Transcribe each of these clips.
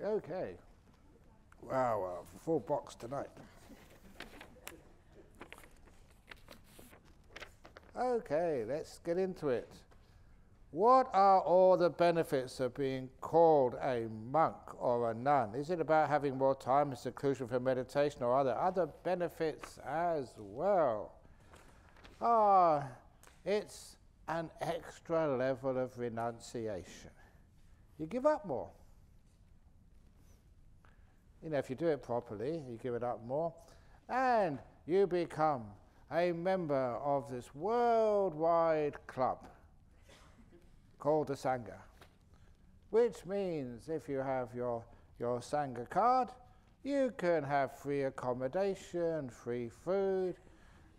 Okay. Wow, full box tonight. Okay, let's get into it. What are all the benefits of being called a monk or a nun? Is it about having more time and seclusion for meditation, or are there other benefits as well? It's an extra level of renunciation. You give up more. You know, if you do it properly, you give it up more, and you become a member of this worldwide club called the Sangha, which means if you have your Sangha card, you can have free accommodation, free food,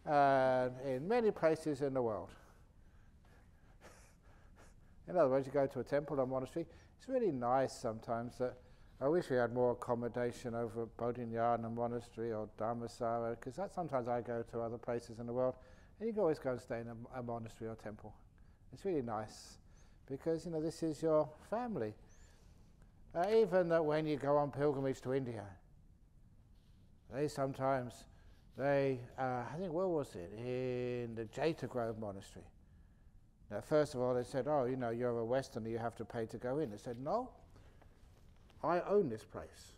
in many places in the world. In other words, you go to a temple or monastery, it's really nice sometimes that I wish we had more accommodation over at Bodhinyana Monastery or Dharmasara, because sometimes I go to other places in the world, and you can always go and stay in a monastery or temple. It's really nice, because you know this is your family. Even that when you go on pilgrimage to India, I think where was it? In the Jeta Grove Monastery. Now, first of all, they said, "Oh, you know, you're a Westerner, you have to pay to go in." They said, "No, I own this place."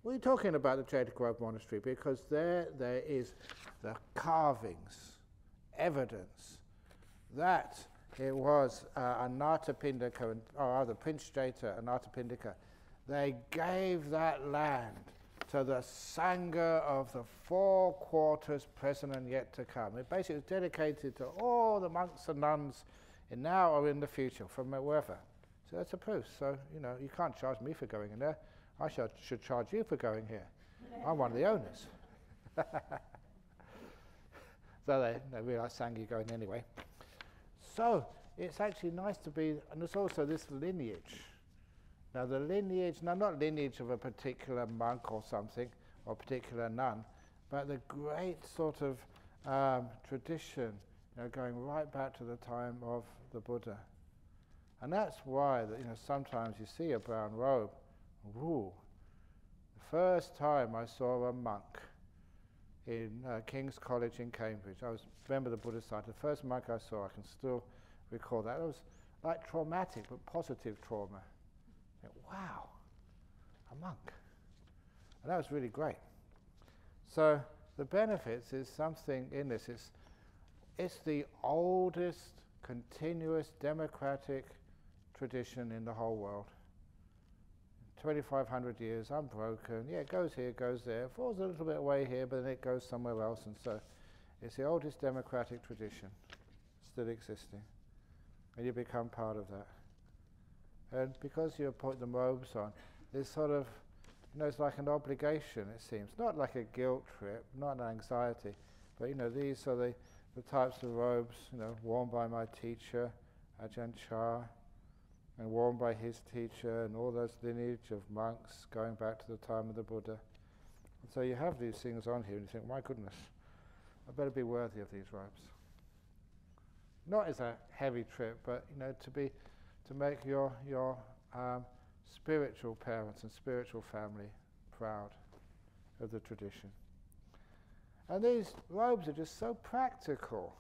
What are you talking about, the Jeta Grove Monastery? Because there is the carvings, evidence that it was Anathapindika, or rather Prince Jeta, Anathapindika. They gave that land to the Sangha of the 4 quarters present and yet to come. It basically was dedicated to all the monks and nuns in now or in the future, from wherever. So that's a proof. So, you know, you can't charge me for going in there. I should charge you for going here. I'm one of the owners. So they realise Sangha, you're going anyway. So it's actually nice to be, and there's also this lineage. Now the lineage, now not lineage of a particular monk or something, or a particular nun, but the great sort of tradition, you know, going right back to the time of the Buddha. And that's why that, you know, sometimes you see a brown robe. Ooh. The first time I saw a monk in King's College in Cambridge, I was a member of the Buddhist Society. The first monk I saw, I can still recall that. It was like traumatic, but positive trauma. Wow, a monk. And that was really great. So the benefits is something in this. It's the oldest continuous democratic tradition in the whole world. 2,500 years, unbroken. Yeah, it goes here, goes there, falls a little bit away here, but then it goes somewhere else. And so it's the oldest democratic tradition still existing. And you become part of that. And because you put the robes on, it's sort of, you know, it's like an obligation, it seems. Not like a guilt trip, not an anxiety, but, you know, these are the types of robes, you know, worn by my teacher, Ajahn Chah, and worn by his teacher, and all those lineage of monks going back to the time of the Buddha. And so you have these things on here, and you think, my goodness, I better be worthy of these robes. Not as a heavy trip, but, you know, to make your spiritual parents and spiritual family proud of the tradition. And these robes are just so practical.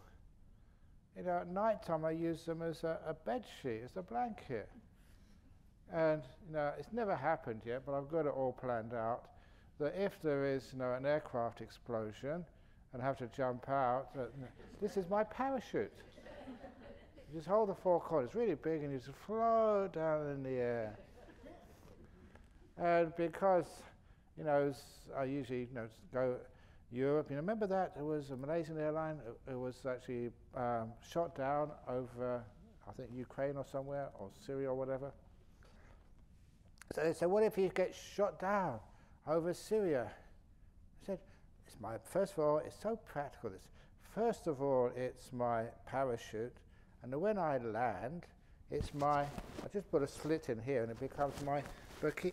You know, at night time I use them as a bed sheet, as a blanket. And, you know, it's never happened yet, but I've got it all planned out, that if there is, you know, an aircraft explosion and I have to jump out, this is my parachute. You just hold the 4 corners, really big, and you just float down in the air. And because, you know, I usually, you know, go Europe, you know, remember that there was a Malaysian airline, it was actually shot down over, I think, Ukraine or somewhere, or Syria or whatever. So they said, what if you get shot down over Syria? I said, first of all, it's so practical. First of all, it's my parachute. And when I land, I just put a slit in here and it becomes my burqa.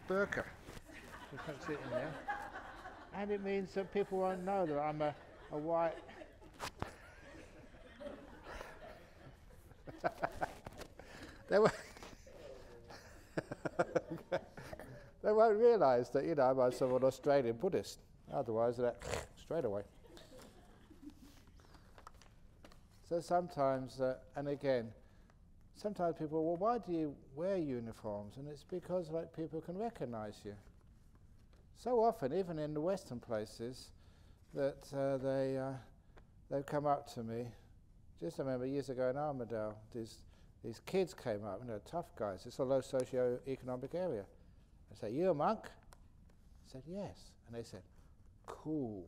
You can see it in there. And it means that people won't know that I'm a white... won't realise that, I'm sort of an Australian Buddhist. Otherwise, that straight away. So sometimes, and again, sometimes people, well, why do you wear uniforms? And it's because people can recognise you. So often, even in the Western places, that they've come up to me. Just remember years ago in Armidale, these kids came up, tough guys. It's a low socio-economic area. I said, "You a monk?" I said, "Yes." And they said, "Cool."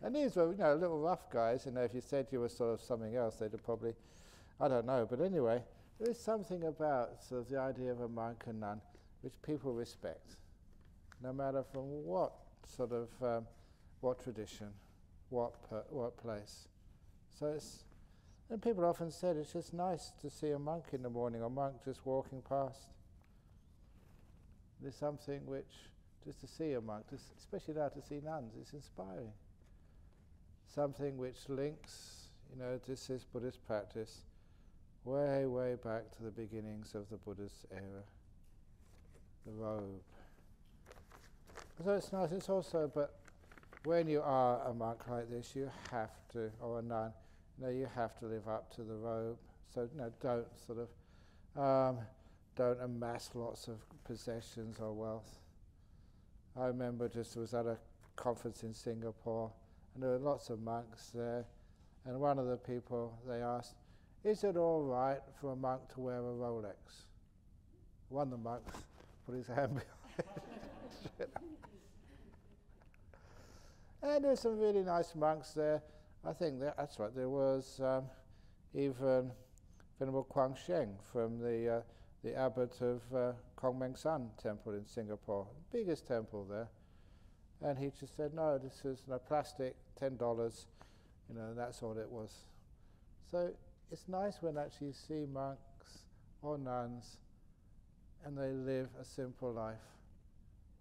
And these were, little rough guys. If you said you were sort of something else, they'd have probably, I don't know. But anyway, there is something about sort of the idea of a monk and nun which people respect, no matter from what sort of, what tradition, what place. So and people often said it's just nice to see a monk in the morning, a monk just walking past. There's something which, just to see a monk, especially now to see nuns, it's inspiring. Something which links, this is Buddhist practice, way, way back to the beginnings of the Buddha's era. The robe. So it's nice, it's also, but when you are a monk like this, you have to, or a nun, you have to live up to the robe. So, don't sort of, don't amass lots of possessions or wealth. I remember was at a conference in Singapore, and there were lots of monks there, and one of the people, they asked, "Is it all right for a monk to wear a Rolex?" One of the monks put his hand behind it. And there were some really nice monks there. I think that's right. There was even Venerable Kuang Sheng from the abbot of Kongmeng San Temple in Singapore, biggest temple there. And he just said, "No, this is plastic, $10, that's all it was." So it's nice when actually you see monks or nuns and they live a simple life,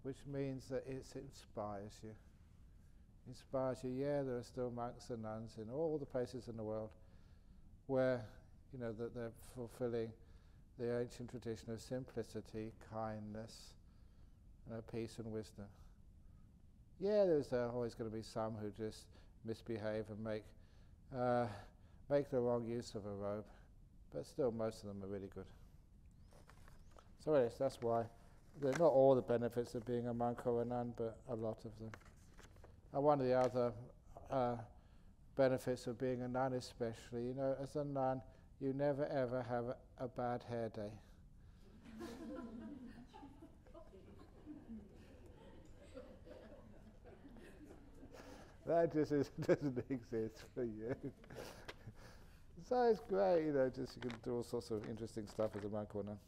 which means that it inspires you. Inspires you, there are still monks and nuns in all the places in the world where, that they're fulfilling the ancient tradition of simplicity, kindness, peace and wisdom. There's always going to be some who just misbehave and make the wrong use of a robe, but still most of them are really good. So anyways, that's why they're not all the benefits of being a monk or a nun, but a lot of them. And one of the other benefits of being a nun especially, as a nun, you never ever have a bad hair day. That just doesn't exist for you. So it's great, just you can do all sorts of interesting stuff as a monk or nun.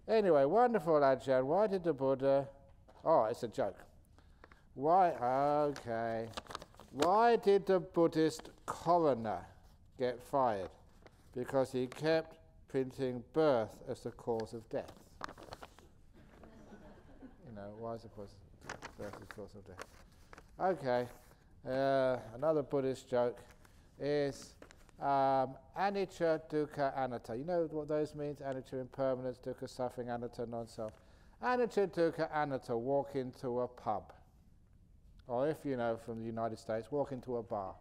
Anyway, wonderful, Ajahn. Why did the Buddha... Oh, it's a joke. Why did the Buddhist coroner get fired? Because he kept printing birth as the cause of death. Why is the birth the cause of death? Okay, another Buddhist joke is anicca, dukkha, anatta. You know what those means? Anicca, impermanence, dukkha, suffering, anatta, non-self. Anicca, dukkha, anatta, walk into a pub. Or if from the United States, walk into a bar.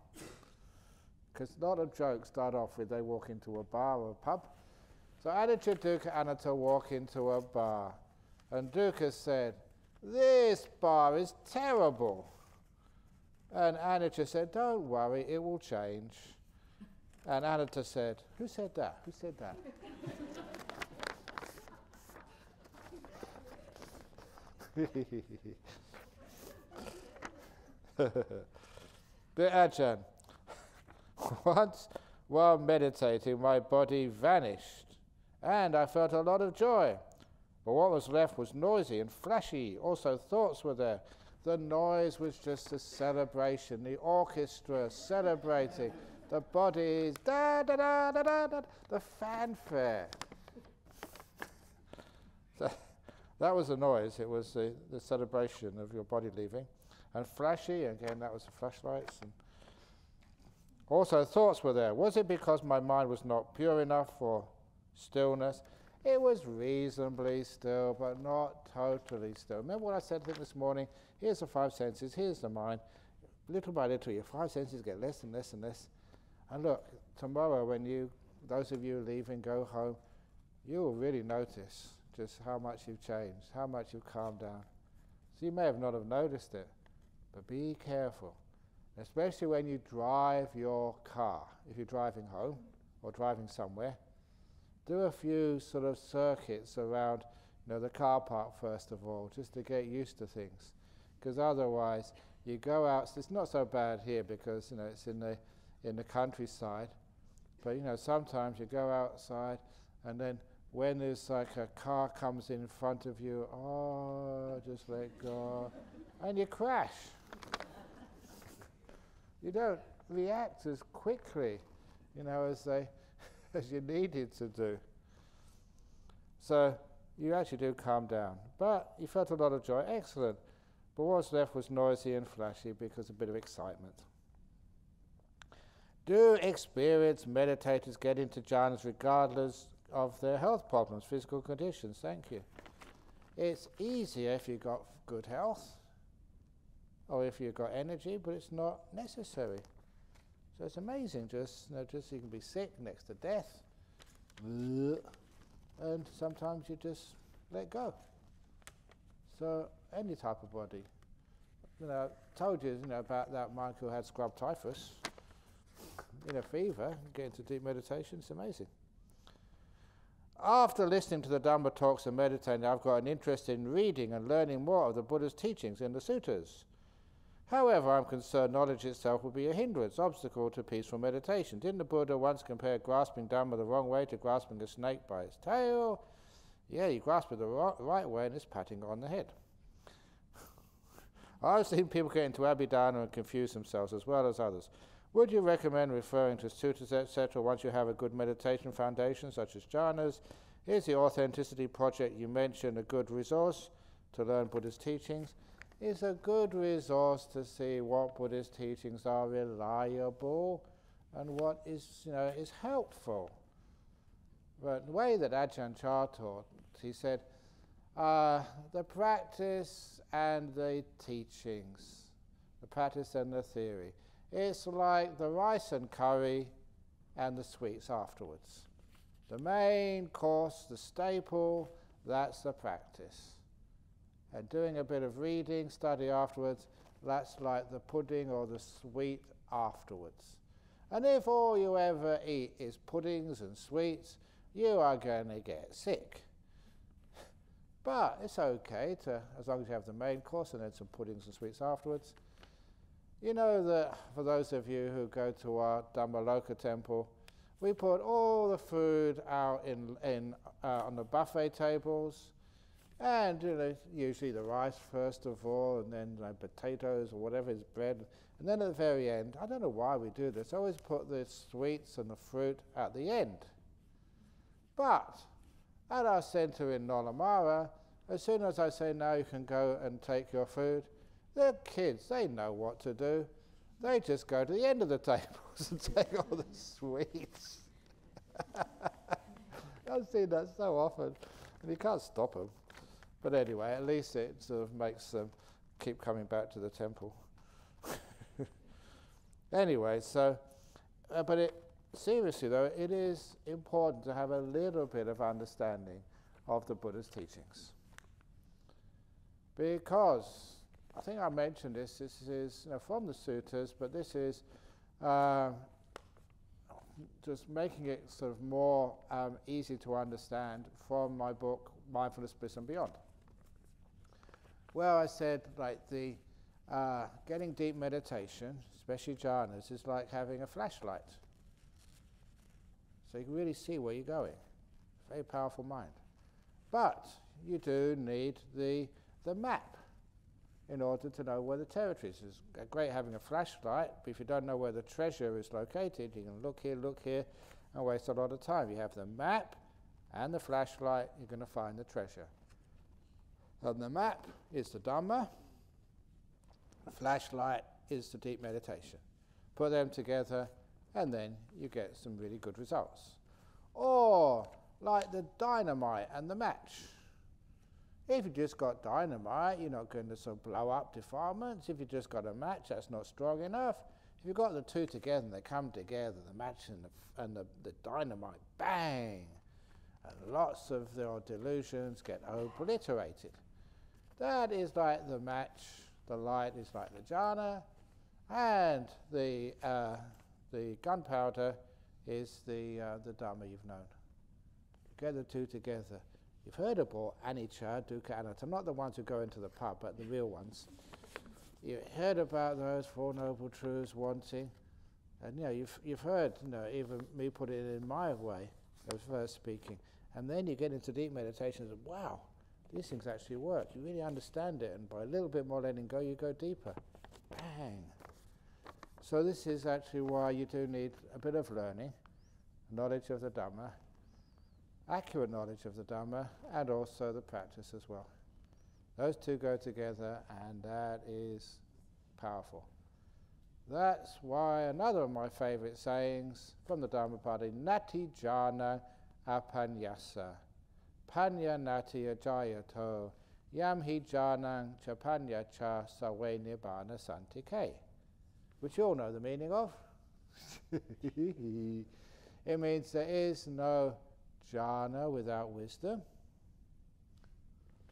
Because a lot of jokes start off with they walk into a bar or a pub. So anicca, dukkha, anatta, walk into a bar. And dukkha said, "This bar is terrible." And anicca said, "Don't worry, it will change." And anatta said, "Who said that? Who said that?" Dear Ajahn, once while meditating, my body vanished, and I felt a lot of joy. But what was left was noisy and flashy. Also, thoughts were there. The noise was just a celebration, the orchestra celebrating, the bodies, da da da da da da, the fanfare. So that was the noise. It was the celebration of your body leaving. And flashy, again, that was the flashlights. Also, thoughts were there. Was it because my mind was not pure enough for stillness? It was reasonably still, but not totally still. Remember what I said this morning? Here's the five senses, here's the mind. Little by little, your five senses get less and less and less. And look, tomorrow when those of you leaving, go home, you will really notice just how much you've changed, how much you've calmed down. So you may have not have noticed it, but be careful. Especially when you drive your car, if you're driving home or driving somewhere, do a few sort of circuits around, the car park first of all, just to get used to things. Because otherwise, you go out. It's not so bad here because it's in the countryside, but sometimes you go outside, and then when there's like a car comes in front of you, just let go, and you crash. You don't react as quickly, as you needed to do. So you actually do calm down. But you felt a lot of joy. Excellent. But what was left was noisy and flashy because a bit of excitement. Do experienced meditators get into jhanas regardless of their health problems, physical conditions? Thank you. It's easier if you've got good health or if you've got energy, but it's not necessary. So it's amazing, just you can be sick next to death, and sometimes you just let go. So any type of body. I told you, about that monk who had scrub typhus in a fever, get into deep meditation, it's amazing. After listening to the Dhamma talks and meditating, I've got an interest in reading and learning more of the Buddha's teachings in the suttas. However, I'm concerned knowledge itself will be a hindrance, obstacle to peaceful meditation. Didn't the Buddha once compare grasping Dhamma the wrong way to grasping a snake by its tail? Yeah, you grasp it the right way and it's patting on the head. I've seen people get into Abhidhana and confuse themselves as well as others. Would you recommend referring to suttas, etc., once you have a good meditation foundation, such as jhanas? Is the Authenticity Project you mentioned a good resource to learn Buddha's teachings? It's a good resource to see what Buddhist teachings are reliable and what is helpful. But the way that Ajahn Chah taught, he said, the practice and the teachings, the practice and the theory, it's like the rice and curry and the sweets afterwards. The main course, the staple, that's the practice. And doing a bit of reading, study afterwards, that's like the pudding or the sweet afterwards. And if all you ever eat is puddings and sweets, you are going to get sick. But it's okay, as long as you have the main course and then some puddings and sweets afterwards. You know that for those of you who go to our Dhammaloka temple, we put all the food out on the buffet tables. And usually the rice first of all, and then potatoes or whatever is bread. And then at the very end, I don't know why we do this, I always put the sweets and the fruit at the end. But at our centre in Nolamara, as soon as I say now you can go and take your food, the kids, they know what to do. They just go to the end of the tables and take all the sweets. I've seen that so often, and you can't stop them. But anyway, at least it sort of makes them keep coming back to the temple. Anyway, so, seriously though, it is important to have a little bit of understanding of the Buddha's teachings. Because, I think I mentioned this is from the suttas, but this is just making it sort of more easy to understand from my book, Mindfulness, Bliss and Beyond. Well, I said getting deep meditation, especially jhanas, is like having a flashlight. So you can really see where you're going. Very powerful mind. But you do need the map in order to know where the territory is. It's great having a flashlight, but if you don't know where the treasure is located, you can look here, and waste a lot of time. You have the map and the flashlight, you're going to find the treasure. And the map is the Dhamma, the flashlight is the deep meditation. Put them together and then you get some really good results. Or like the dynamite and the match. If you just got dynamite, you're not going to sort of blow up defilements. If you just got a match, that's not strong enough. If you've got the two together and they come together, the match and the dynamite, bang! And lots of their delusions get obliterated. That is like the match, the light is like the jhana, and the gunpowder is the Dhamma you've known. Get the two together. You've heard about anicca, dukkha, anatta, not the ones who go into the pub, but the real ones. You've heard about those Four Noble Truths, wanting, and you've heard, even me put it in my way of first speaking, and then you get into deep meditation and wow, these things actually work. You really understand it, and by a little bit more letting go, you go deeper. Bang! So this is actually why you do need a bit of learning, knowledge of the Dhamma, accurate knowledge of the Dhamma, and also the practice as well. Those two go together, and that is powerful. That's why another of my favourite sayings from the Dhammapada, Nati jhana apanyasa, panya nati ajayato, yam hi jhanang cha panya cha sawe nibbana santike, which you all know the meaning of. It means there is no jhana without wisdom.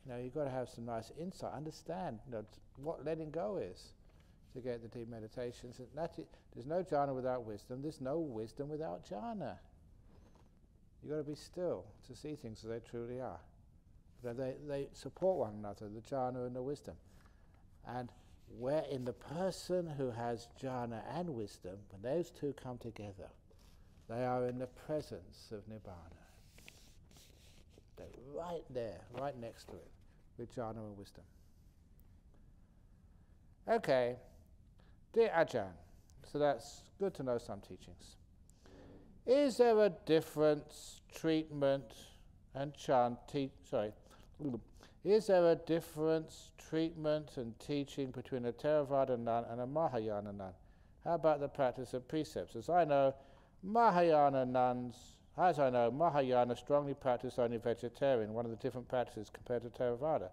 You've got to have some nice insight, understand what letting go is to get the deep meditations. There's no jhana without wisdom, there's no wisdom without jhana. You've got to be still to see things as they truly are. They support one another, the jhana and the wisdom. And where in the person who has jhana and wisdom, when those two come together, they are in the presence of nibbana. They're right there, right next to it, with jhana and wisdom. Okay, dear Ajahn, so that's good to know some teachings. Is there a difference treatment and is there a difference treatment and teaching between a Theravada nun and a Mahayana nun? How about the practice of precepts? As I know, Mahayana strongly practice only vegetarian, one of the different practices compared to Theravada.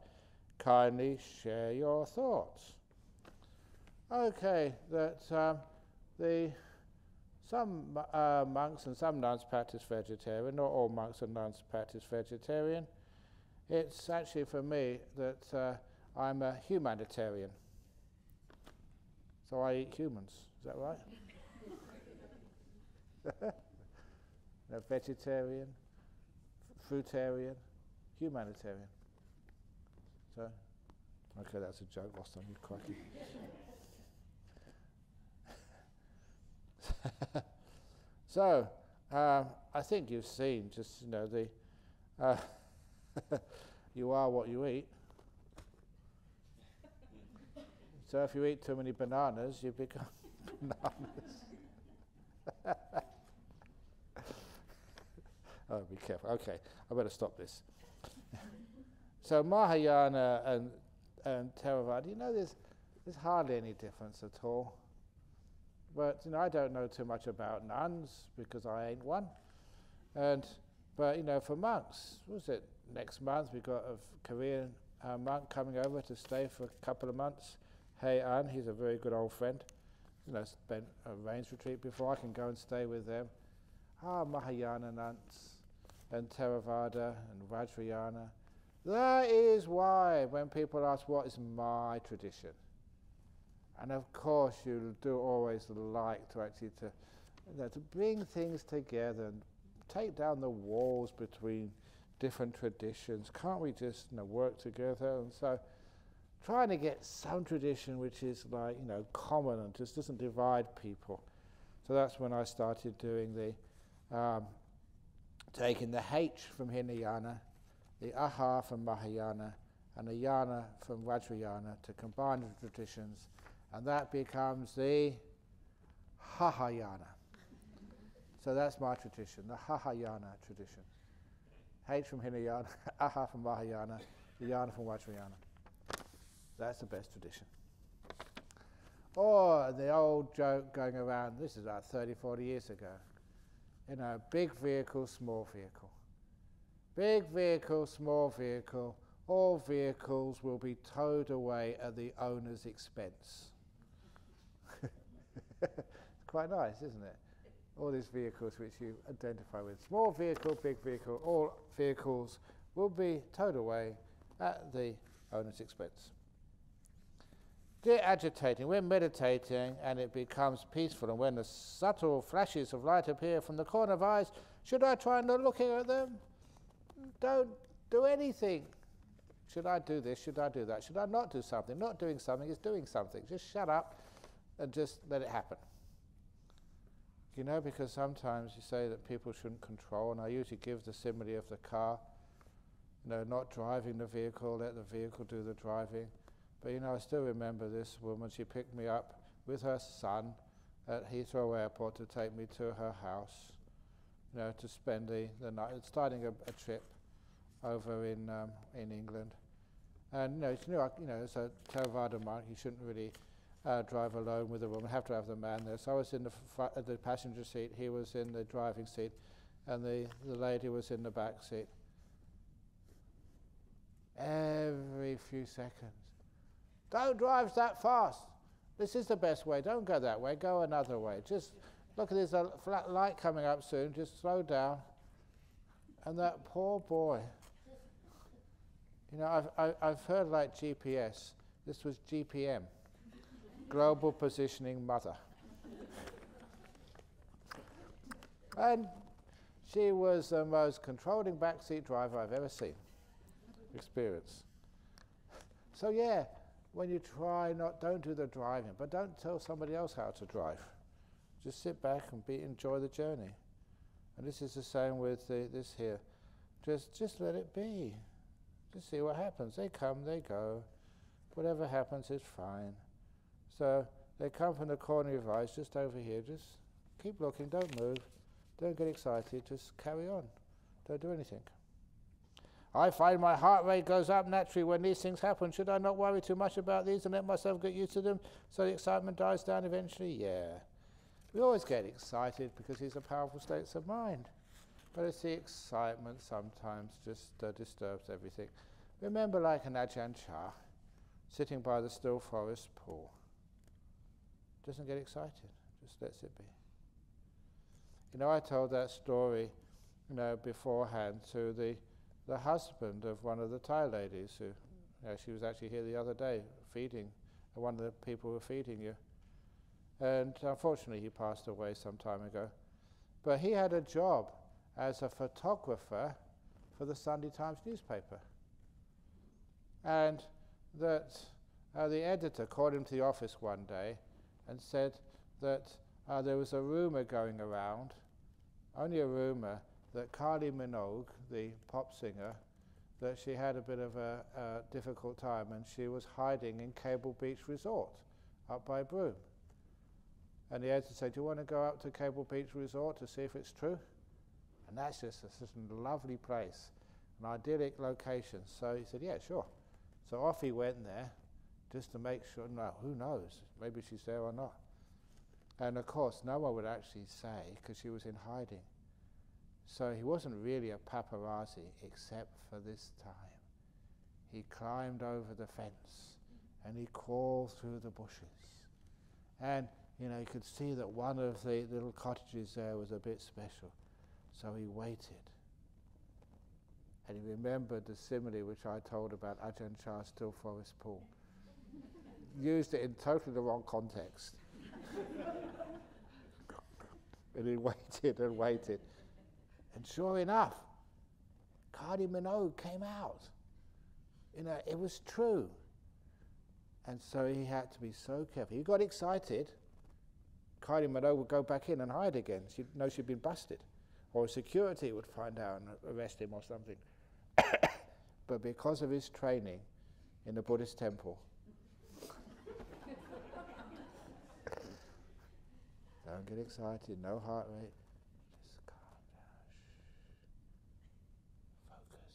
Kindly share your thoughts. Okay, that some monks and some nuns practice vegetarian, not all monks and nuns practice vegetarian. It's actually for me that I'm a humanitarian. So I eat humans, is that right? No, vegetarian, fruitarian, humanitarian. So, okay, that's a joke, lost on you, crikey. So, I think you've seen just, you are what you eat. So if you eat too many bananas, you become bananas. Oh, be careful. Okay, I better stop this. So Mahayana and Theravada, there's hardly any difference at all. But I don't know too much about nuns because I ain't one. But for monks, what was it? Next month we've got a Korean monk coming over to stay for a couple of months. Hey An, he's a very good old friend. Spent a rains retreat before. I can go and stay with them. Mahayana nuns and Theravada and Vajrayana. That is why when people ask what is my tradition, and of course you do always like to actually to bring things together and take down the walls between different traditions. Can't we just work together? And so trying to get some tradition which is common and just doesn't divide people. So that's when I started doing the taking the H from Hinayana, the Aha from Mahayana, and the Yana from Vajrayana to combine the traditions, and that becomes the Hahayana. So that's my tradition, the Hahayana tradition. H from Hinayana, Aha from Mahayana, the Yana from Vajrayana. That's the best tradition. Or the old joke going around, this is about 30, 40 years ago, big vehicle, small vehicle. Big vehicle, small vehicle, all vehicles will be towed away at the owner's expense. Quite nice, isn't it? All these vehicles which you identify with. Small vehicle, big vehicle, all vehicles will be towed away at the owner's expense. Dear agitating, we're meditating and it becomes peaceful, and when the subtle flashes of light appear from the corner of eyes, should I try not looking at them? Don't do anything. Should I do this? Should I do that? Should I not do something? Not doing something is doing something. Just shut up and just let it happen. Because sometimes you say that people shouldn't control, and I usually give the simile of the car, not driving the vehicle, let the vehicle do the driving. But I still remember this woman. She picked me up with her son at Heathrow Airport to take me to her house, to spend the night, starting a trip over in England. And as a Theravada monk, you shouldn't really drive alone with a woman. Have to have the man there. So I was in the passenger seat. He was in the driving seat, and the lady was in the back seat. Every few seconds, don't drive that fast. This is the best way. Don't go that way. Go another way. Just look, there's a flat light coming up soon. Just slow down. And that poor boy. I've heard like GPS. This was GPM. Global Positioning Mother. And she was the most controlling backseat driver I've ever seen. Experience. So yeah, when you try, don't do the driving, but don't tell somebody else how to drive. Just sit back and enjoy the journey. And this is the same with this here. Just let it be. Just see what happens. They come, they go. Whatever happens is fine. So they come from the corner of your eyes, just over here. Just keep looking, don't move. Don't get excited, just carry on. Don't do anything. I find my heart rate goes up naturally when these things happen. Should I not worry too much about these and let myself get used to them so the excitement dies down eventually? Yeah. We always get excited because these are powerful states of mind. But it's the excitement sometimes just disturbs everything. Remember, like an Ajahn Chah, sitting by the still forest pool. Doesn't get excited, just lets it be. I told that story, beforehand to the husband of one of the Thai ladies who, she was actually here the other day feeding, one of the people who were feeding you. And unfortunately he passed away some time ago. But he had a job as a photographer for the Sunday Times newspaper. And that the editor called him to the office one day and said that there was a rumour going around, only a rumour, that Kylie Minogue, the pop singer, that she had a bit of a difficult time and she was hiding in Cable Beach Resort up by Broome. And the editor said, do you want to go up to Cable Beach Resort to see if it's true? And that's just a lovely place, an idyllic location. So he said, yeah, sure. So off he went there just to make sure, who knows, maybe she's there or not. And of course, no one would actually say because she was in hiding. So he wasn't really a paparazzi except for this time. He climbed over the fence and he crawled through the bushes. And, you could see that one of the little cottages there was a bit special. So he waited. And he remembered the simile which I told about Ajahn Chah's still forest pool. Used it in totally the wrong context. And he waited and waited. And sure enough, Kylie Minogue came out. It was true. And so he had to be so careful. He got excited. Kylie Minogue would go back in and hide again. She'd know she'd been busted. Or security would find out and arrest him or something. But because of his training in the Buddhist temple, don't get excited, no heart rate. Just calm down. Focus.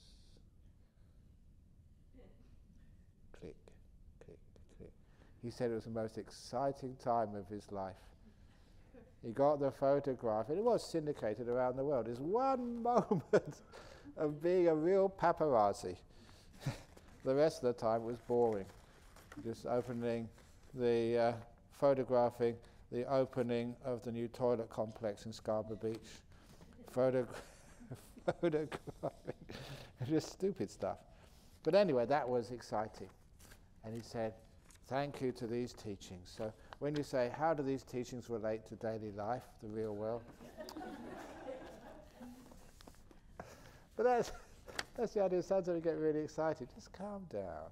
Click, click, click. He said it was the most exciting time of his life. He got the photograph, and it was syndicated around the world. It's one moment of being a real paparazzi. The rest of the time was boring. Just opening the, photographing the opening of the new toilet complex in Scarborough Beach. Photographing, just stupid stuff. But anyway, that was exciting. And he said, thank you to these teachings. So when you say, how do these teachings relate to daily life, the real world? But that's the idea. Sometimes we get really excited. Just calm down.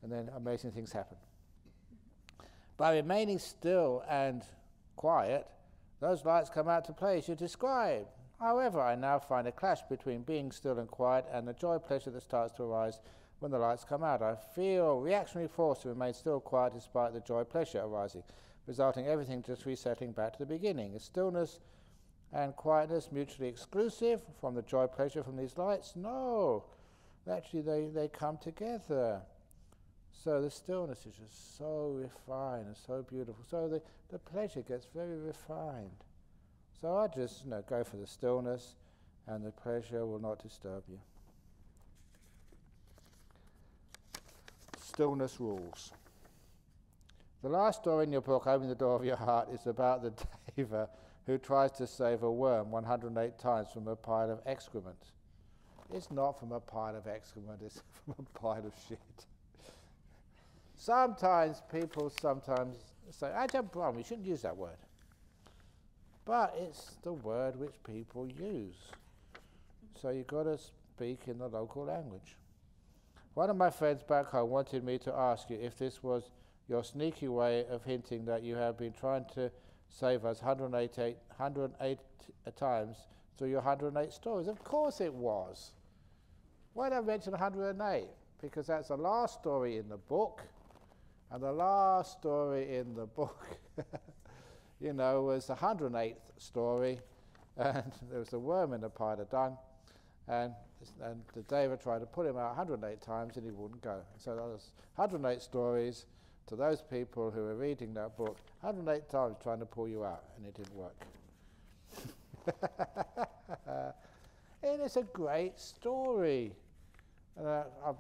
And then amazing things happen. By remaining still and quiet, those lights come out to play as you describe. However, I now find a clash between being still and quiet and the joy pleasure that starts to arise when the lights come out. I feel reactionary force to remain still quiet despite the joy pleasure arising, resulting in everything just resettling back to the beginning. Is stillness and quietness mutually exclusive from the joy pleasure from these lights? No. Actually, they come together. So the stillness is just so refined and so beautiful. So the pleasure gets very refined. So I just go for the stillness, and the pleasure will not disturb you. Stillness rules. The last story in your book, Opening the Door of Your Heart, is about the Deva who tries to save a worm 108 times from a pile of excrement. It's not from a pile of excrement, it's from a pile of shit. Sometimes people say, Ajahn Brahm, you shouldn't use that word. But it's the word which people use. So you've got to speak in the local language. One of my friends back home wanted me to ask you if this was your sneaky way of hinting that you have been trying to save us 108 times through your 108 stories. Of course it was. Why did I mention 108? Because that's the last story in the book. And the last story in the book was the 108th story, and there was a worm in a pile of dung, and the Deva tried to pull him out 108 times and he wouldn't go. So that was 108 stories to those people who were reading that book, 108 times trying to pull you out, and it didn't work. And it's a great story. And I've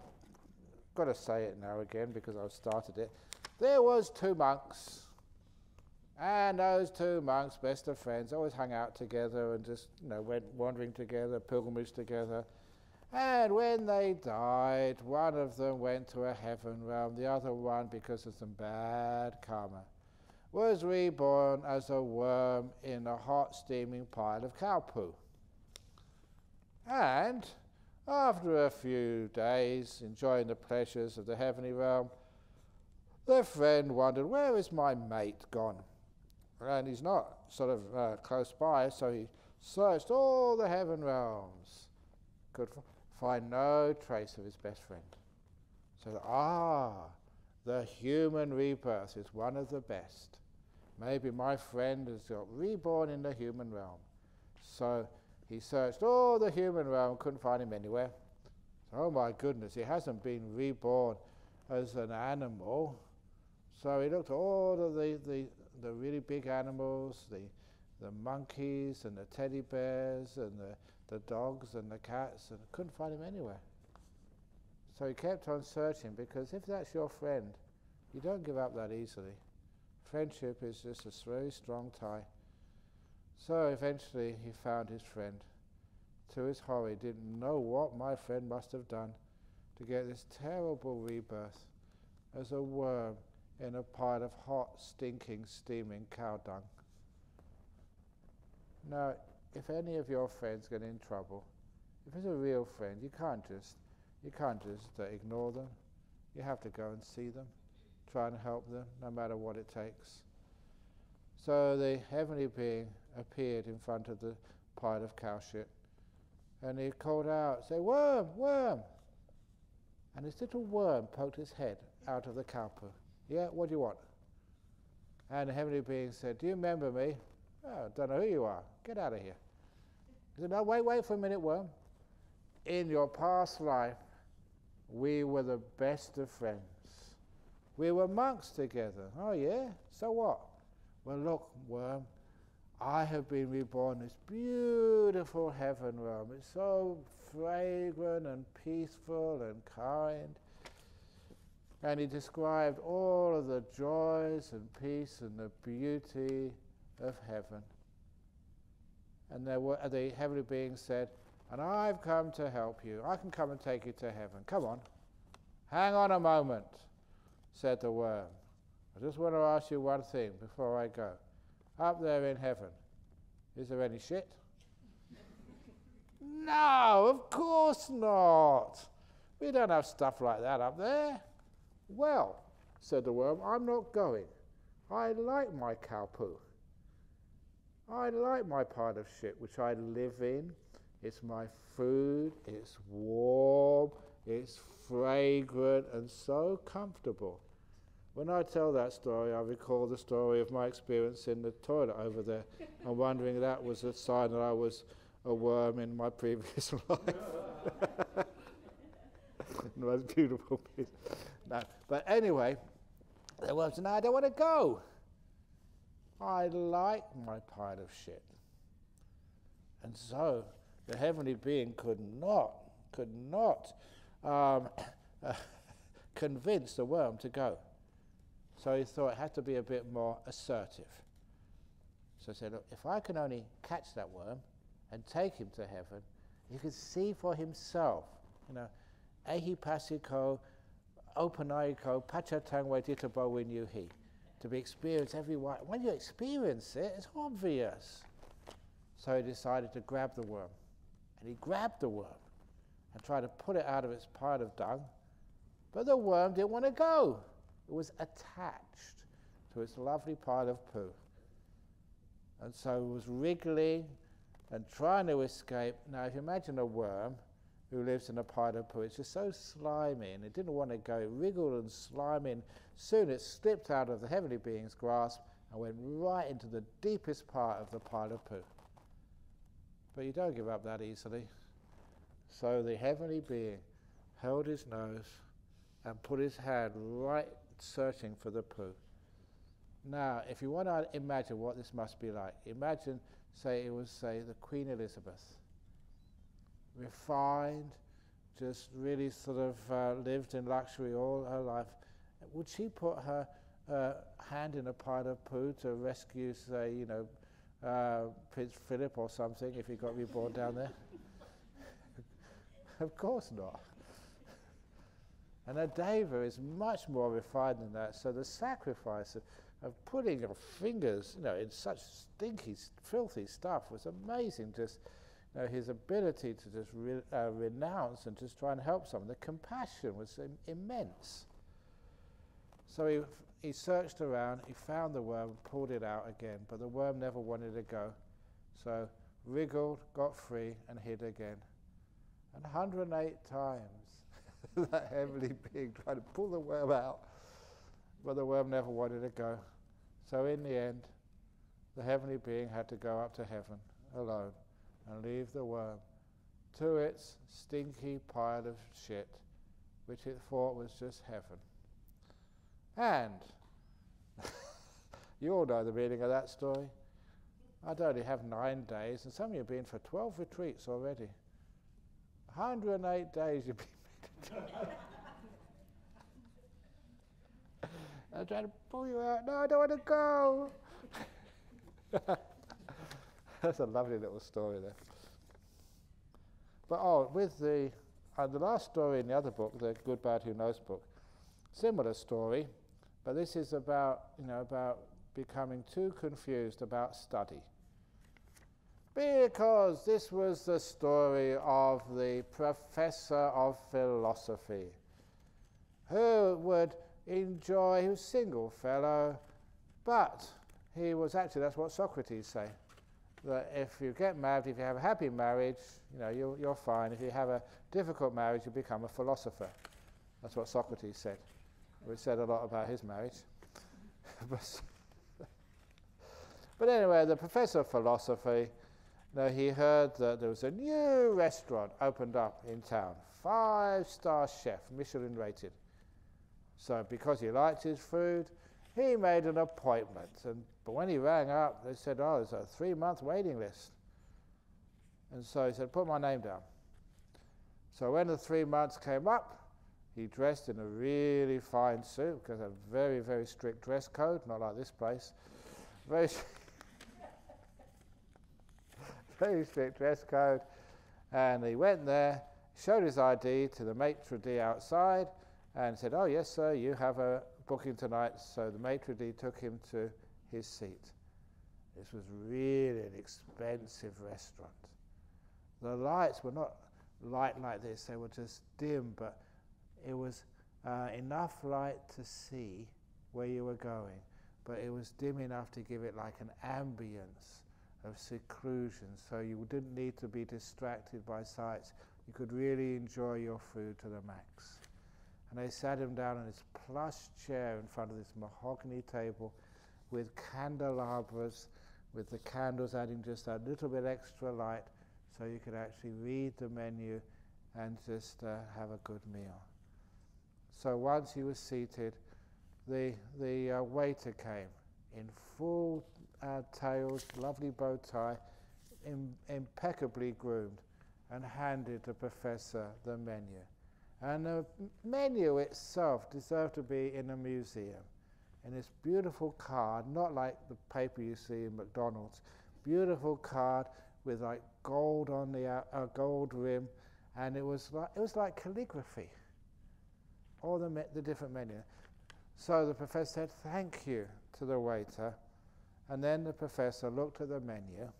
got to say it now again because I've started it. There was two monks. And those two monks, best of friends, always hung out together and just, went wandering together, pilgrimage together. And when they died, one of them went to a heaven realm, the other one, because of some bad karma, was reborn as a worm in a hot, steaming pile of cow poo. And after a few days, enjoying the pleasures of the heavenly realm, the friend wondered, where is my mate gone? And he's not sort of close by, so he searched all the heaven realms. Could find no trace of his best friend. So, the human rebirth is one of the best. Maybe my friend has got reborn in the human realm. So he searched all the human realm, couldn't find him anywhere. So, oh my goodness, he hasn't been reborn as an animal. So he looked at all of the really big animals, the monkeys and the teddy bears and the dogs and the cats, and couldn't find him anywhere. So he kept on searching, because if that's your friend, you don't give up that easily. Friendship is just a very strong tie. So eventually he found his friend. To his horror, he didn't know what my friend must have done to get this terrible rebirth as a worm in a pile of hot, stinking, steaming cow dung. Now, if any of your friends get in trouble, if it's a real friend, you can't just ignore them. You have to go and see them, try and help them, no matter what it takes. So the heavenly being appeared in front of the pile of cow shit, and he called out, say, worm, worm! And this little worm poked his head out of the cow poo. Yeah, what do you want? And the heavenly being said, do you remember me? Oh, don't know who you are. Get out of here. He said, no, wait for a minute, worm. In your past life, we were the best of friends. We were monks together. Oh yeah? So what? Well look, worm, I have been reborn in this beautiful heaven realm. It's so fragrant and peaceful and kind. And he described all of the joys and peace and the beauty of heaven. And the heavenly being said, and I've come to help you. I can come and take you to heaven. Come on. Hang on a moment, said the worm. I just want to ask you one thing before I go. Up there in heaven, is there any shit? No, of course not. We don't have stuff like that up there. Well, said the worm, I'm not going. I like my cow poo. I like my pile of shit, which I live in. It's my food, it's warm, it's fragrant and so comfortable. When I tell that story, I recall the story of my experience in the toilet over there. I'm wondering if that was a sign that I was a worm in my previous life. The most beautiful piece. No. But anyway, there was, no, I don't want to go. I like my pile of shit. And so the heavenly being could not convince the worm to go. So he thought it had to be a bit more assertive. So he said, look, if I can only catch that worm and take him to heaven, he could see for himself, ehi pasiko, opanaiko, pachatangwe titabo winyuhi, to be experienced everywhere. When you experience it, it's obvious. So he decided to grab the worm. And he grabbed the worm and tried to pull it out of its pile of dung, but the worm didn't want to go. It was attached to its lovely pile of poo. And so it was wriggling and trying to escape. Now, if you imagine a worm who lives in a pile of poo, it's just so slimy, and it didn't want to go. It wriggled and slimy, and soon it slipped out of the heavenly being's grasp and went right into the deepest part of the pile of poo. But you don't give up that easily. So the heavenly being held his nose and put his hand right searching for the poo. Now, if you want to imagine what this must be like, imagine, it was the Queen Elizabeth. Refined, just really sort of lived in luxury all her life. Would she put her hand in a pile of poo to rescue, Prince Philip or something if he got reborn down there? Of course not. And a deva is much more refined than that. So the sacrifice of putting your fingers, in such stinky, filthy stuff was amazing. Just, his ability to just renounce and just try and help someone. The compassion was immense. So he searched around, he found the worm, pulled it out again, but the worm never wanted to go. So wriggled, got free, and hid again. And 108 times that heavenly being tried to pull the worm out, but the worm never wanted to go. So in the end, the heavenly being had to go up to heaven alone and leave the worm to its stinky pile of shit, which it thought was just heaven. And you all know the meaning of that story. I'd only have 9 days, and some of you have been for 12 retreats already. 108 days you've been meditating. I'm trying to pull you out. No, I don't want to go. That's a lovely little story there. But with the last story in the other book, the Good, Bad, Who Knows book, similar story, but this is about becoming too confused about study. Because this was the story of the professor of philosophy, who would enjoy, he was a single fellow, but he was actually, that's what Socrates say, that if you get married, if you have a happy marriage, you're fine. If you have a difficult marriage, you become a philosopher. That's what Socrates said. We said a lot about his marriage. But anyway, the professor of philosophy, he heard that there was a new restaurant opened up in town, 5-star chef, Michelin rated. So because he liked his food, he made an appointment. But when he rang up, they said, oh, there's a 3-month waiting list. And so he said, put my name down. So when the 3 months came up, he dressed in a really fine suit, because a very, very strict dress code, not like this place. Very, very strict dress code. And he went there, showed his ID to the maitre d' outside, and said, oh, yes, sir, you have a booking tonight. So the maitre d' took him to his seat. This was really an expensive restaurant. The lights were not light like this, they were just dim, but it was enough light to see where you were going, but it was dim enough to give it like an ambience of seclusion, so you didn't need to be distracted by sights. You could really enjoy your food to the max. And they sat him down on this plush chair in front of this mahogany table with candelabras, with the candles adding just a little bit extra light, so you could actually read the menu and just have a good meal. So once he was seated, the waiter came in full tails, lovely bow tie, impeccably groomed, and handed the professor the menu. And the menu itself deserved to be in a museum, in this beautiful card, not like the paper you see in McDonald's, beautiful card with like gold on the gold rim, and it was like calligraphy, all the different menu. So the professor said thank you to the waiter, and then the professor looked at the menu,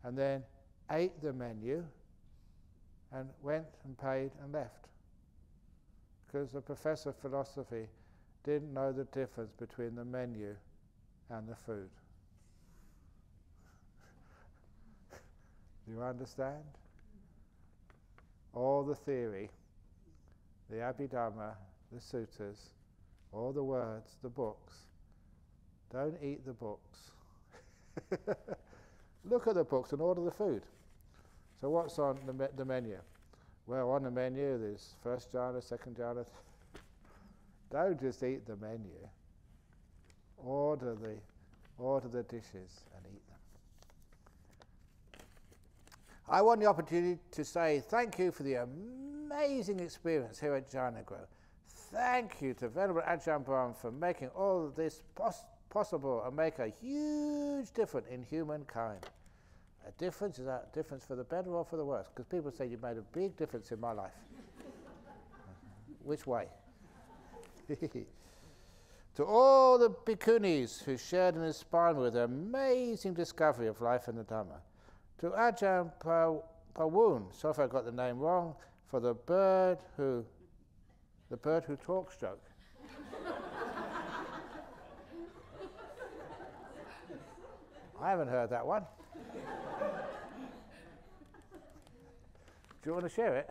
and then ate the menu, and went and paid and left, because the professor of philosophy didn't know the difference between the menu and the food. Do you understand? All the theory, the Abhidhamma, the suttas, all the words, the books. Don't eat the books. Look at the books and order the food. So what's on the menu? Well, on the menu there's first jhana, second jhana. Don't just eat the menu. Order the dishes and eat them. I want the opportunity to say thank you for the amazing experience here at Jhana Grow. Thank you to Venerable Ajahn Brahm for making all of this possible and make a huge difference in humankind. A difference, is that a difference for the better or for the worse? Because people say you made a big difference in my life. Which way? To all the bhikkhunis who shared and inspired me with their amazing discovery of life in the Dhamma. To Ajahn Pawun, so if I got the name wrong, for the bird who talks joke. I haven't heard that one. Do you want to share it?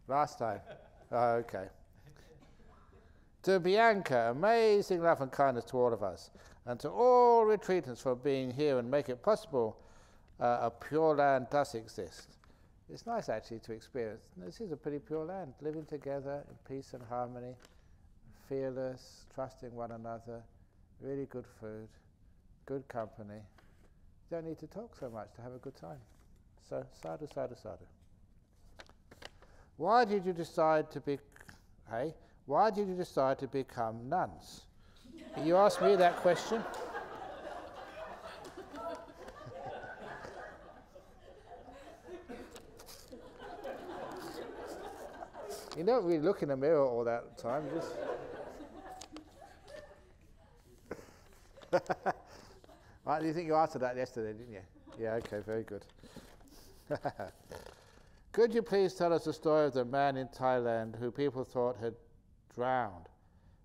Last time. Oh, okay. To Bianca, amazing love and kindness to all of us, and to all retreatants for being here and make it possible a pure land does exist. It's nice actually to experience. This is a pretty pure land, living together in peace and harmony, fearless, trusting one another, really good food, good company. You don't need to talk so much to have a good time. So, sadhu, sadhu, sadhu. Why did you decide to become nuns? You asked me that question. You don't really look in the mirror all that time, just. Right, you think you answered that yesterday, didn't you? Yeah, okay, very good. Could you please tell us the story of the man in Thailand who people thought had drowned,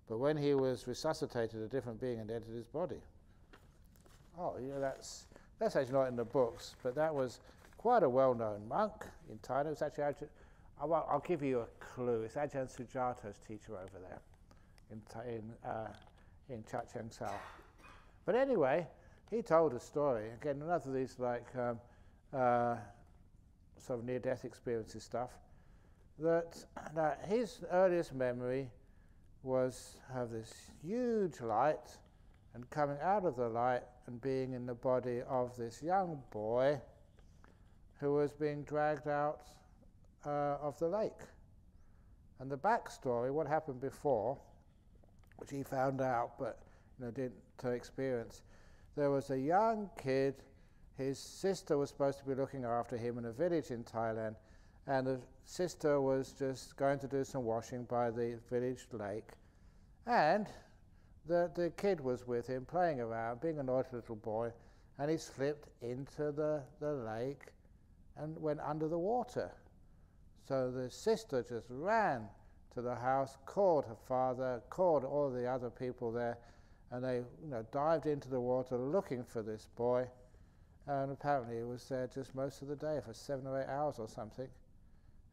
but when he was resuscitated, a different being had entered his body? Oh, yeah, that's actually not in the books, but that was quite a well-known monk in Thailand. It was actually I'll give you a clue. It's Ajahn Sujata's teacher over there in Chiang Sao. But anyway, he told a story. Again, another of these like sort of near-death experiences stuff. that his earliest memory was of this huge light, and coming out of the light and being in the body of this young boy who was being dragged out of the lake. And the backstory, what happened before, which he found out but didn't experience, there was a young kid, his sister was supposed to be looking after him in a village in Thailand, and the sister was just going to do some washing by the village lake, and the kid was with him playing around, being a naughty little boy, and he slipped into the lake and went under the water. So the sister just ran to the house, called her father, called all the other people there, and they dived into the water looking for this boy. And apparently he was there just most of the day, for 7 or 8 hours or something.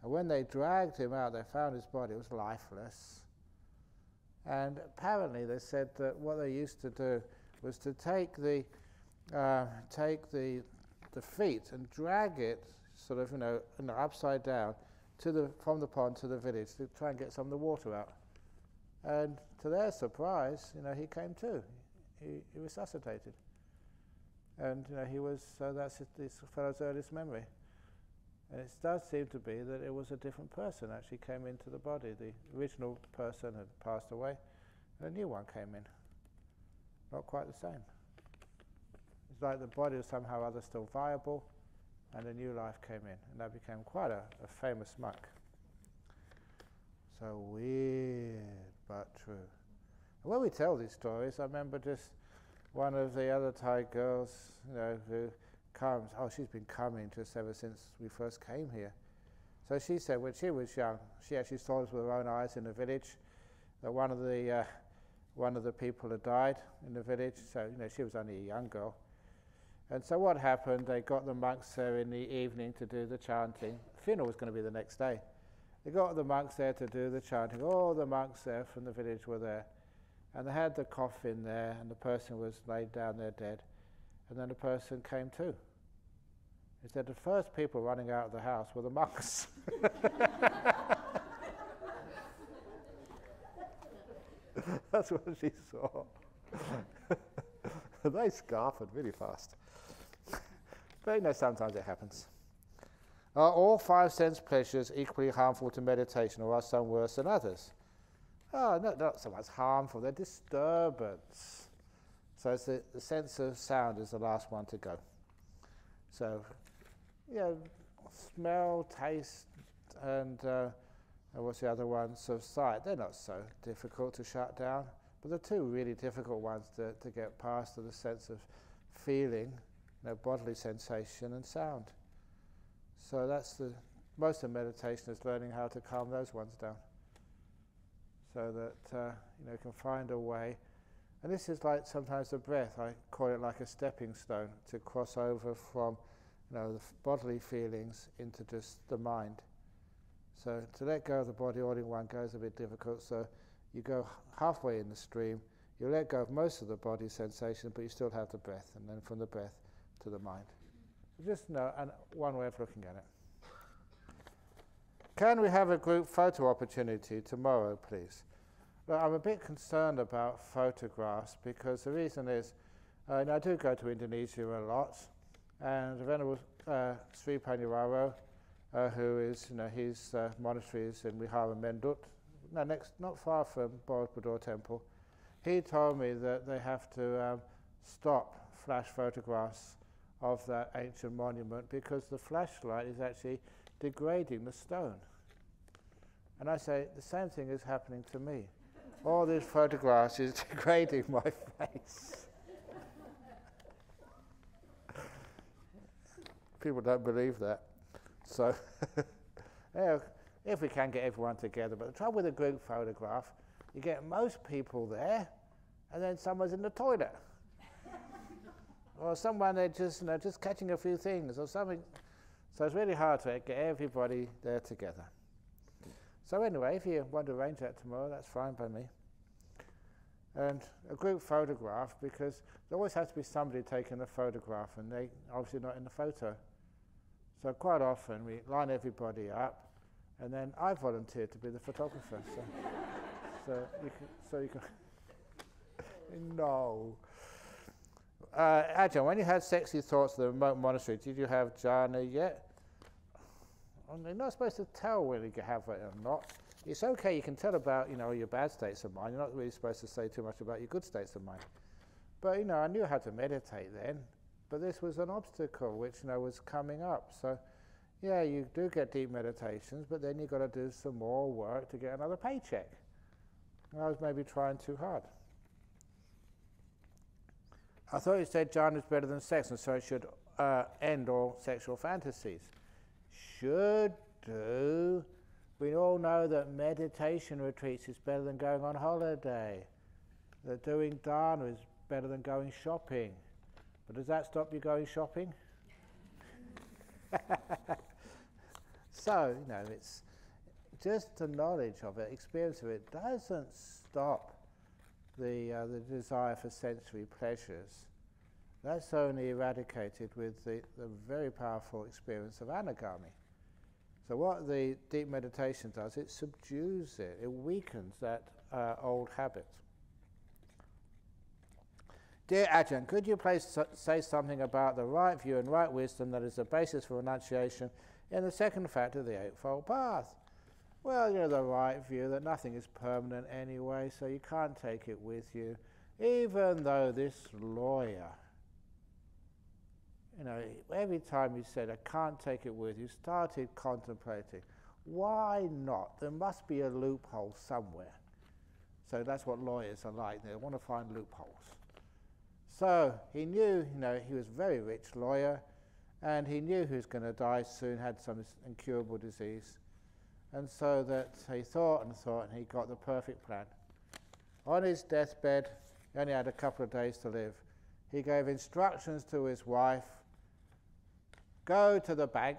And when they dragged him out, they found his body was lifeless. And apparently they said that what they used to do was to take the feet and drag it sort of upside down from the pond to the village to try and get some of the water out. And to their surprise, he came to. He resuscitated. And he was, so that's this fellow's earliest memory. And it does seem to be that it was a different person actually came into the body. The original person had passed away, and a new one came in. Not quite the same. It's like the body was somehow or other still viable, and a new life came in, and that became quite a famous monk. So weird, but true. And when we tell these stories, I remember just one of the other Thai girls, who comes, she's been coming just ever since we first came here. So she said when she was young, she actually saw this with her own eyes in the village, that one of the people had died in the village, so she was only a young girl. And so what happened, they got the monks there in the evening to do the chanting. The funeral was going to be the next day. They got the monks there to do the chanting. All the monks there from the village were there. And they had the coffin there, and the person was laid down there dead. And then the person came to. He said the first people running out of the house were the monks. That's what she saw. They scarfed really fast. But sometimes it happens. Are all 5 sense pleasures equally harmful to meditation, or are some worse than others? Not so much harmful, they're disturbance. So it's the sense of sound is the last one to go. So, smell, taste, and what's the other one? So sight, they're not so difficult to shut down. But the two really difficult ones to get past are the sense of feeling, bodily sensation, and sound. So that's most of meditation is learning how to calm those ones down, so that you can find a way. And this is like sometimes the breath. I call it like a stepping stone to cross over from the bodily feelings into just the mind. So to let go of the body all in one go is a bit difficult. So you go halfway in the stream, you let go of most of the body sensation, but you still have the breath, and then from the breath to the mind. Just one way of looking at it. Can we have a group photo opportunity tomorrow, please? Well, I'm a bit concerned about photographs because the reason is, I do go to Indonesia a lot, and the Venerable Sri Panyawaro, who is, his monastery is in Wihara Mendut, not far from Borobudur Temple. He told me that they have to stop flash photographs of that ancient monument because the flashlight is actually degrading the stone. And I say, the same thing is happening to me. All these photographs is degrading my face. People don't believe that. So, if we can get everyone together, but the trouble with a group photograph, you get most people there, and then someone's in the toilet. Or someone they're just catching a few things or something. So it's really hard to get everybody there together. So anyway, if you want to arrange that tomorrow, that's fine by me. And a group photograph, because there always has to be somebody taking the photograph, and they obviously not in the photo. So quite often we line everybody up, And then I volunteered to be the photographer. So you can no. Ajahn, when you had sexy thoughts of the remote monastery, did you have jhana yet? You're not supposed to tell whether you have it or not. It's okay, you can tell about, your bad states of mind. You're not really supposed to say too much about your good states of mind. But, I knew how to meditate then, but this was an obstacle which, was coming up. So, yeah, you do get deep meditations, but then you've got to do some more work to get another paycheck. And I was maybe trying too hard. I thought you said jhana is better than sex, and so it should end all sexual fantasies. Should do. We all know that meditation retreats is better than going on holiday. That doing dharma is better than going shopping. But does that stop you going shopping? So, it's just the knowledge of it, experience of it, doesn't stop the desire for sensory pleasures. That's only eradicated with the very powerful experience of anagami. So what the deep meditation does, it subdues it, it weakens that old habit. Dear Ajahn, could you please say something about the right view and right wisdom that is the basis for renunciation in the second factor of the Eightfold Path? Well, the right view that nothing is permanent anyway, so you can't take it with you. Even though this lawyer, every time he said, I can't take it with you, started contemplating, why not? There must be a loophole somewhere. So that's what lawyers are like, they want to find loopholes. So he knew, he was a very rich lawyer, and he knew he was going to die soon, had some incurable disease. And so that he thought and thought, and he got the perfect plan. On his deathbed, he only had a couple of days to live. He gave instructions to his wife, go to the bank,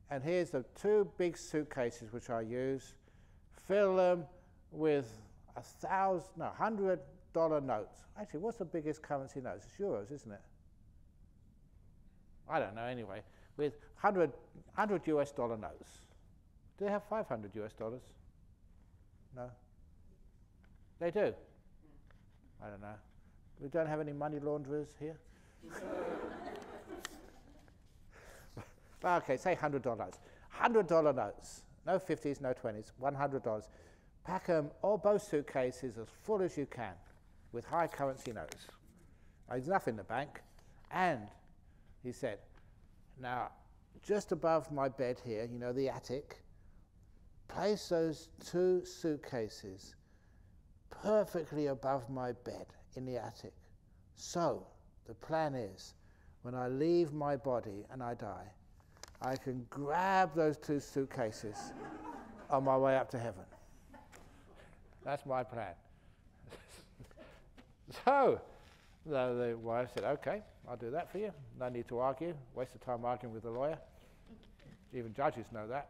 and here's the 2 big suitcases which I use, fill them with $100 notes. Actually, what's the biggest currency notes? It's euros, isn't it? I don't know, anyway, with 100 US dollar notes. Do they have 500 US dollars? No? They do? I don't know. We don't have any money launderers here? Okay, say $100. $100 notes. No 50s, no 20s, $100. Pack them, or both suitcases, as full as you can, with high currency notes. There's enough in the bank. And he said, now, just above my bed here, the attic, place those 2 suitcases perfectly above my bed in the attic. So, the plan is, when I leave my body and I die, I can grab those 2 suitcases on my way up to heaven. That's my plan. So, the wife said, okay, I'll do that for you. No need to argue. Waste of time arguing with the lawyer. Even judges know that.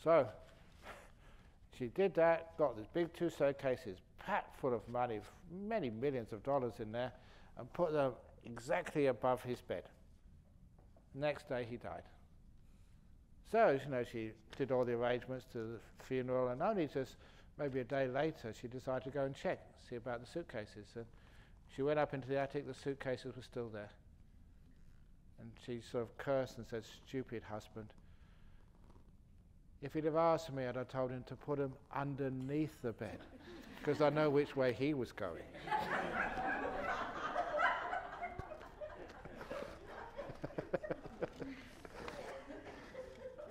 So, she did that, got these big 2 suitcases packed full of money, many millions of dollars in there, and put them exactly above his bed. Next day he died. So, she did all the arrangements to the funeral, and only just maybe a day later she decided to go and check, see about the suitcases. And she went up into the attic, the suitcases were still there. And she sort of cursed and said, stupid husband. If he'd have asked me, I'd have told him to put them underneath the bed, because I know which way he was going.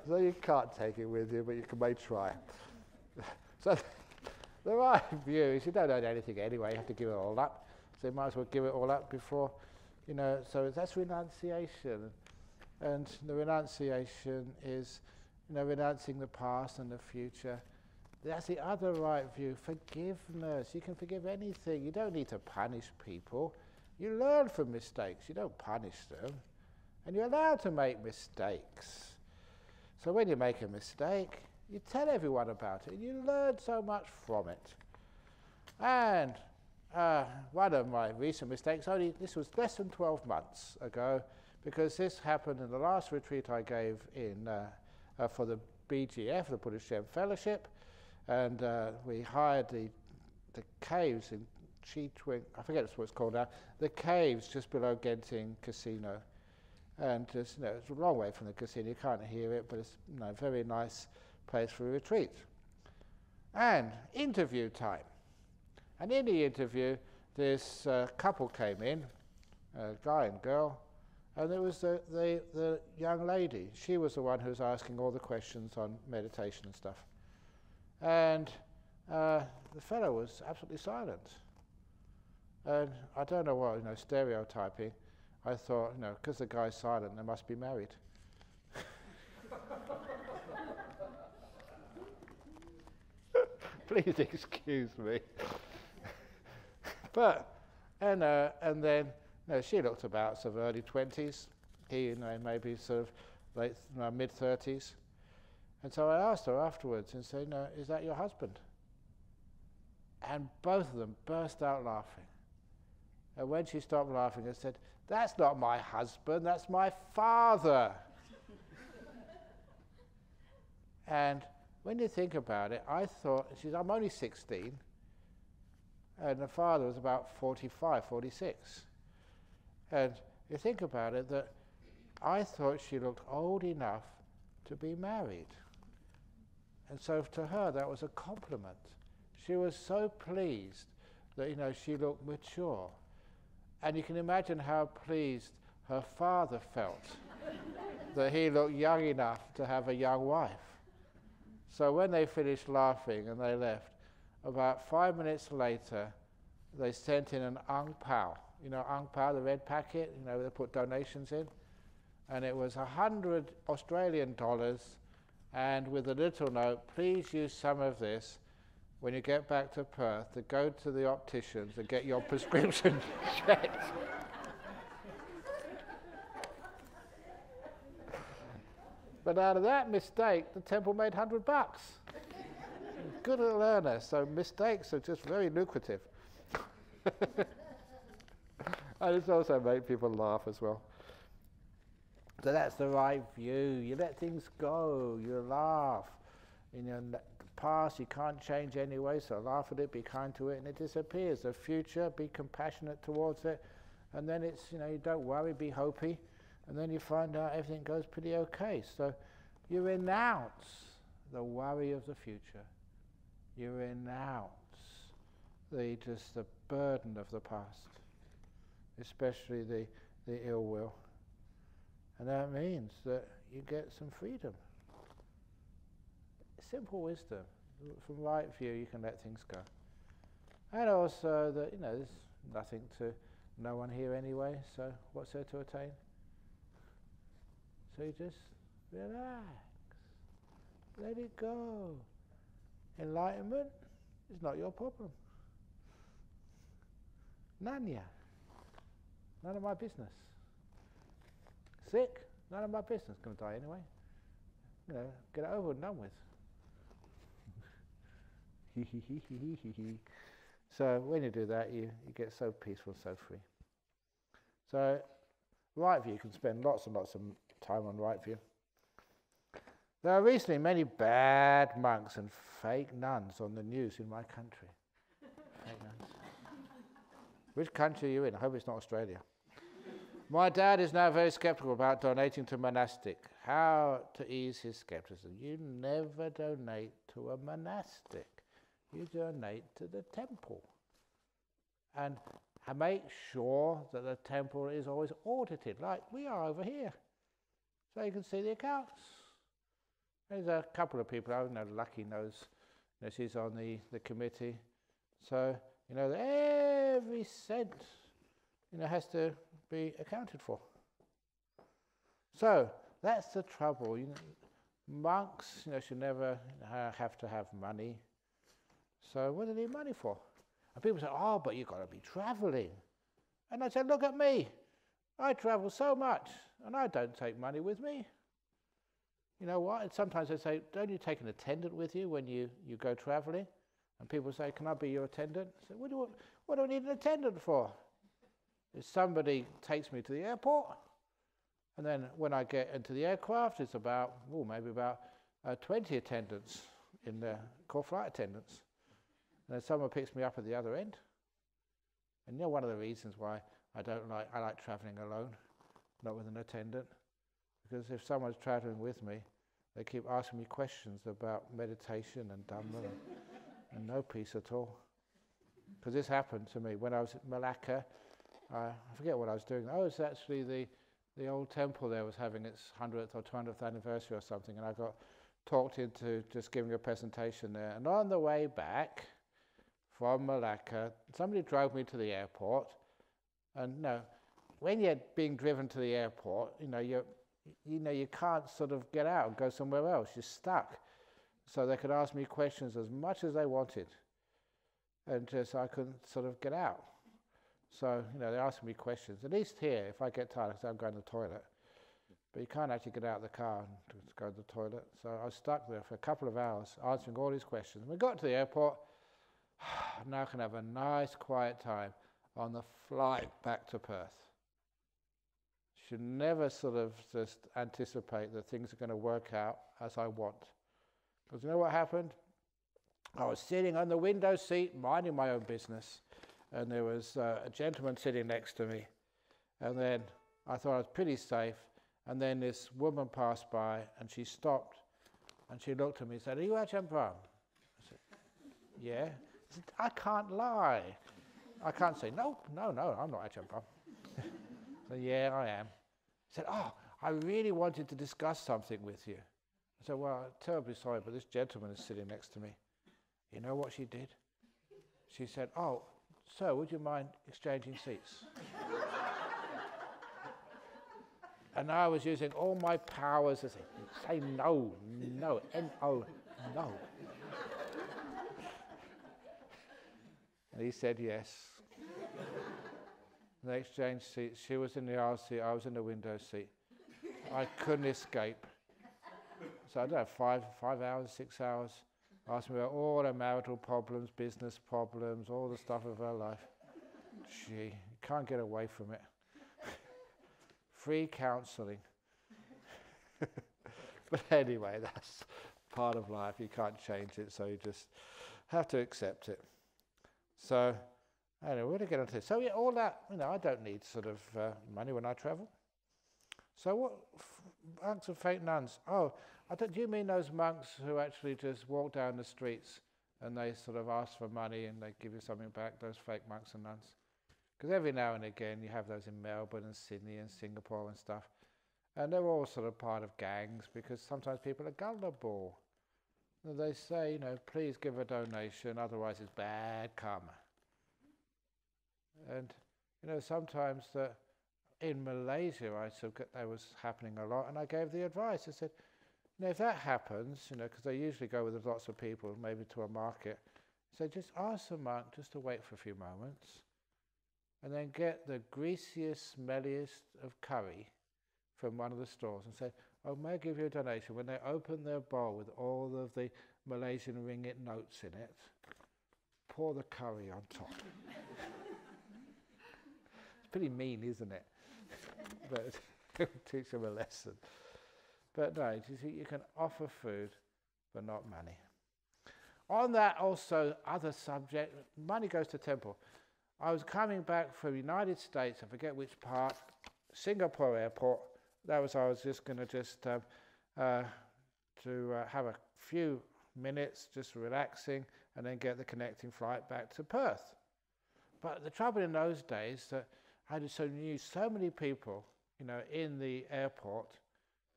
So you can't take it with you, but you may try. So the right view is you don't own anything anyway, you have to give it all up. So you might as well give it all up before, so that's renunciation. And the renunciation is, renouncing the past and the future. That's the other right view, forgiveness. You can forgive anything. You don't need to punish people. You learn from mistakes, you don't punish them. And you're allowed to make mistakes. So when you make a mistake, you tell everyone about it, and you learn so much from it. And one of my recent mistakes, this was less than 12 months ago, because this happened in the last retreat I gave in for the BGF, the Buddhist Gem Fellowship, and we hired the caves in Chi-Twing, I forget what it's called now, the caves just below Genting Casino. And just, it's a long way from the casino, you can't hear it, but it's a very nice place for a retreat. And interview time. And in the interview, this couple came in, a guy and girl, and there was the young lady. She was the one who was asking all the questions on meditation and stuff. And the fellow was absolutely silent. And I don't know what, stereotyping. I thought, because the guy's silent, they must be married. Please excuse me. But, and then, she looked about sort of early 20s. He, maybe sort of late, mid-30s. And so I asked her afterwards and said, is that your husband? And both of them burst out laughing. And when she stopped laughing, I said, that's not my husband, that's my father. And when you think about it, I thought, I'm only 16, and the father was about 45, 46. And you think about it, that I thought she looked old enough to be married. And so to her, that was a compliment. She was so pleased that, she looked mature. And you can imagine how pleased her father felt that he looked young enough to have a young wife. So when they finished laughing and they left, about 5 minutes later, they sent in an ang pao. Ang pao, the red packet, they put donations in. And it was 100 Australian dollars, and with a little note, please use some of this when you get back to Perth to go to the opticians and get your prescription checked. But out of that mistake, the temple made $100. Good little earner, so mistakes are just very lucrative. And it's also made people laugh as well. So that's the right view. You let things go, you laugh. In your past, you can't change anyway, so laugh at it, be kind to it, and it disappears. The future, be compassionate towards it, and then it's, you don't worry, be hopey, and then you find out everything goes pretty okay. So you renounce the worry of the future. You renounce the burden of the past, especially the ill will. And that means that you get some freedom. Simple wisdom. From right view, you can let things go. And also that, there's nothing to no one here anyway, so what's there to attain? So you just relax. Let it go. Enlightenment is not your problem. None of my business. Sick? None of my business. Going to die anyway. Get it over and done with. So when you do that, you get so peaceful, so free. So right view, you can spend lots and lots of time on right view. There are recently many bad monks and fake nuns on the news in my country. Fake nuns. Which country are you in? I hope it's not Australia. My dad is now very skeptical about donating to monastic. How to ease his skepticism? You never donate to a monastic. You donate to the temple. And make sure that the temple is always audited, like we are over here, so you can see the accounts. There's a couple of people, I know Lucky knows, she's on the committee, so that every cent has to be accounted for. So that's the trouble. Monks should never have to have money. So what do they need money for? And people say, oh, but you've got to be travelling. And I said, look at me. I travel so much, and I don't take money with me. You know what? And sometimes they say, don't you take an attendant with you when you go travelling? And people say, can I be your attendant? I say, what do I need an attendant for? If somebody takes me to the airport, and then when I get into the aircraft, it's about, maybe about 20 attendants in there, called flight attendants. And then someone picks me up at the other end. And you know one of the reasons why I like travelling alone, not with an attendant, because if someone's travelling with me, they keep asking me questions about meditation and Dhamma and no peace at all. Because this happened to me when I was at Malacca. I forget what I was doing. Oh, it's actually the old temple there was having its 100th or 200th anniversary or something, and I got talked into just giving a presentation there. And on the way back from Malacca, somebody drove me to the airport. And when you're being driven to the airport, you can't sort of get out and go somewhere else. You're stuck. So they could ask me questions as much as they wanted, and just I couldn't sort of get out. So they asked me questions. At least here, if I get tired, I'm going to the toilet. But you can't actually get out of the car and just go to the toilet. So I was stuck there for a couple of hours answering all these questions. We got to the airport. Now I can have a nice quiet time on the flight back to Perth. Should never sort of just anticipate that things are going to work out as I want. Because you know what happened? I was sitting on the window seat, minding my own business, and there was a gentleman sitting next to me. And then I thought I was pretty safe, and then this woman passed by, and she stopped, and she looked at me and said, "Are you Ajahn Brahm?" I said, "Yeah." I said, "I can't lie. I can't say, no, I'm not Ajahn Brahm." So, "Yeah, I am." He said, "Oh, I really wanted to discuss something with you." I said, "Well, I'm terribly sorry, but this gentleman is sitting next to me." You know what she did? She said, "Oh, sir, would you mind exchanging seats?" And I was using all my powers to say no, N-O, no. And he said yes. They exchanged seats. She was in the aisle seat, I was in the window seat. I couldn't escape. So I don't know, 5 hours, 6 hours, asked me about all her marital problems, business problems, all the stuff of her life. Gee, you can't get away from it. Free counselling. But anyway, that's part of life. You can't change it, so you just have to accept it. So, anyway, we're going to get on to this. So, all that, I don't need sort of money when I travel. So, what monks and fake nuns? Oh, do you mean those monks who actually just walk down the streets and they sort of ask for money and they give you something back, those fake monks and nuns? Because every now and again you have those in Melbourne and Sydney and Singapore and stuff. And they're all sort of part of gangs because sometimes people are gullible. And they say, please give a donation, otherwise it's bad karma. And, sometimes in Malaysia that was happening a lot, and I gave the advice. I said, if that happens, because they usually go with lots of people, maybe to a market, so just ask the monk just to wait for a few moments, and then get the greasiest, smelliest of curry from one of the stores and say, "Oh, may I give you a donation?" When they open their bowl with all of the Malaysian ringgit notes in it, pour the curry on top. It's pretty mean, isn't it? But teach them a lesson. But no, you can offer food, but not money. On that also, other subject, money goes to temple. I was coming back from the United States, I forget which part, Singapore airport. I was just going to have a few minutes, just relaxing, and then get the connecting flight back to Perth. But the trouble in those days that I knew so many people, in the airport,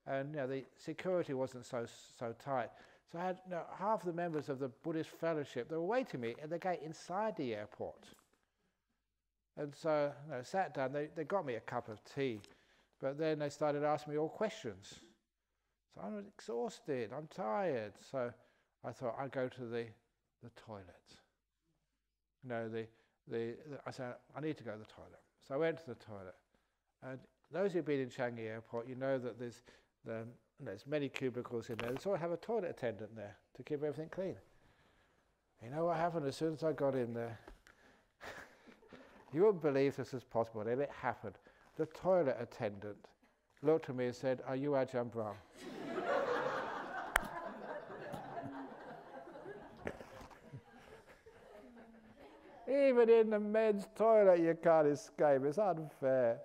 and the security wasn't so tight. So I had half the members of the Buddhist fellowship, they were waiting me at the gate inside the airport. And so I sat down, they got me a cup of tea, but then they started asking me all questions. So I'm exhausted, I'm tired. So I thought I'd go to the toilet. I said, I need to go to the toilet. So I went to the toilet. And those who've been in Changi Airport, that there's many cubicles in there. They sort of have a toilet attendant there to keep everything clean. You know what happened as soon as I got in there? You wouldn't believe this is possible, and it happened. The toilet attendant looked at me and said, "Are you Ajahn Brahm?" even in the men's toilet you can't escape. It's unfair.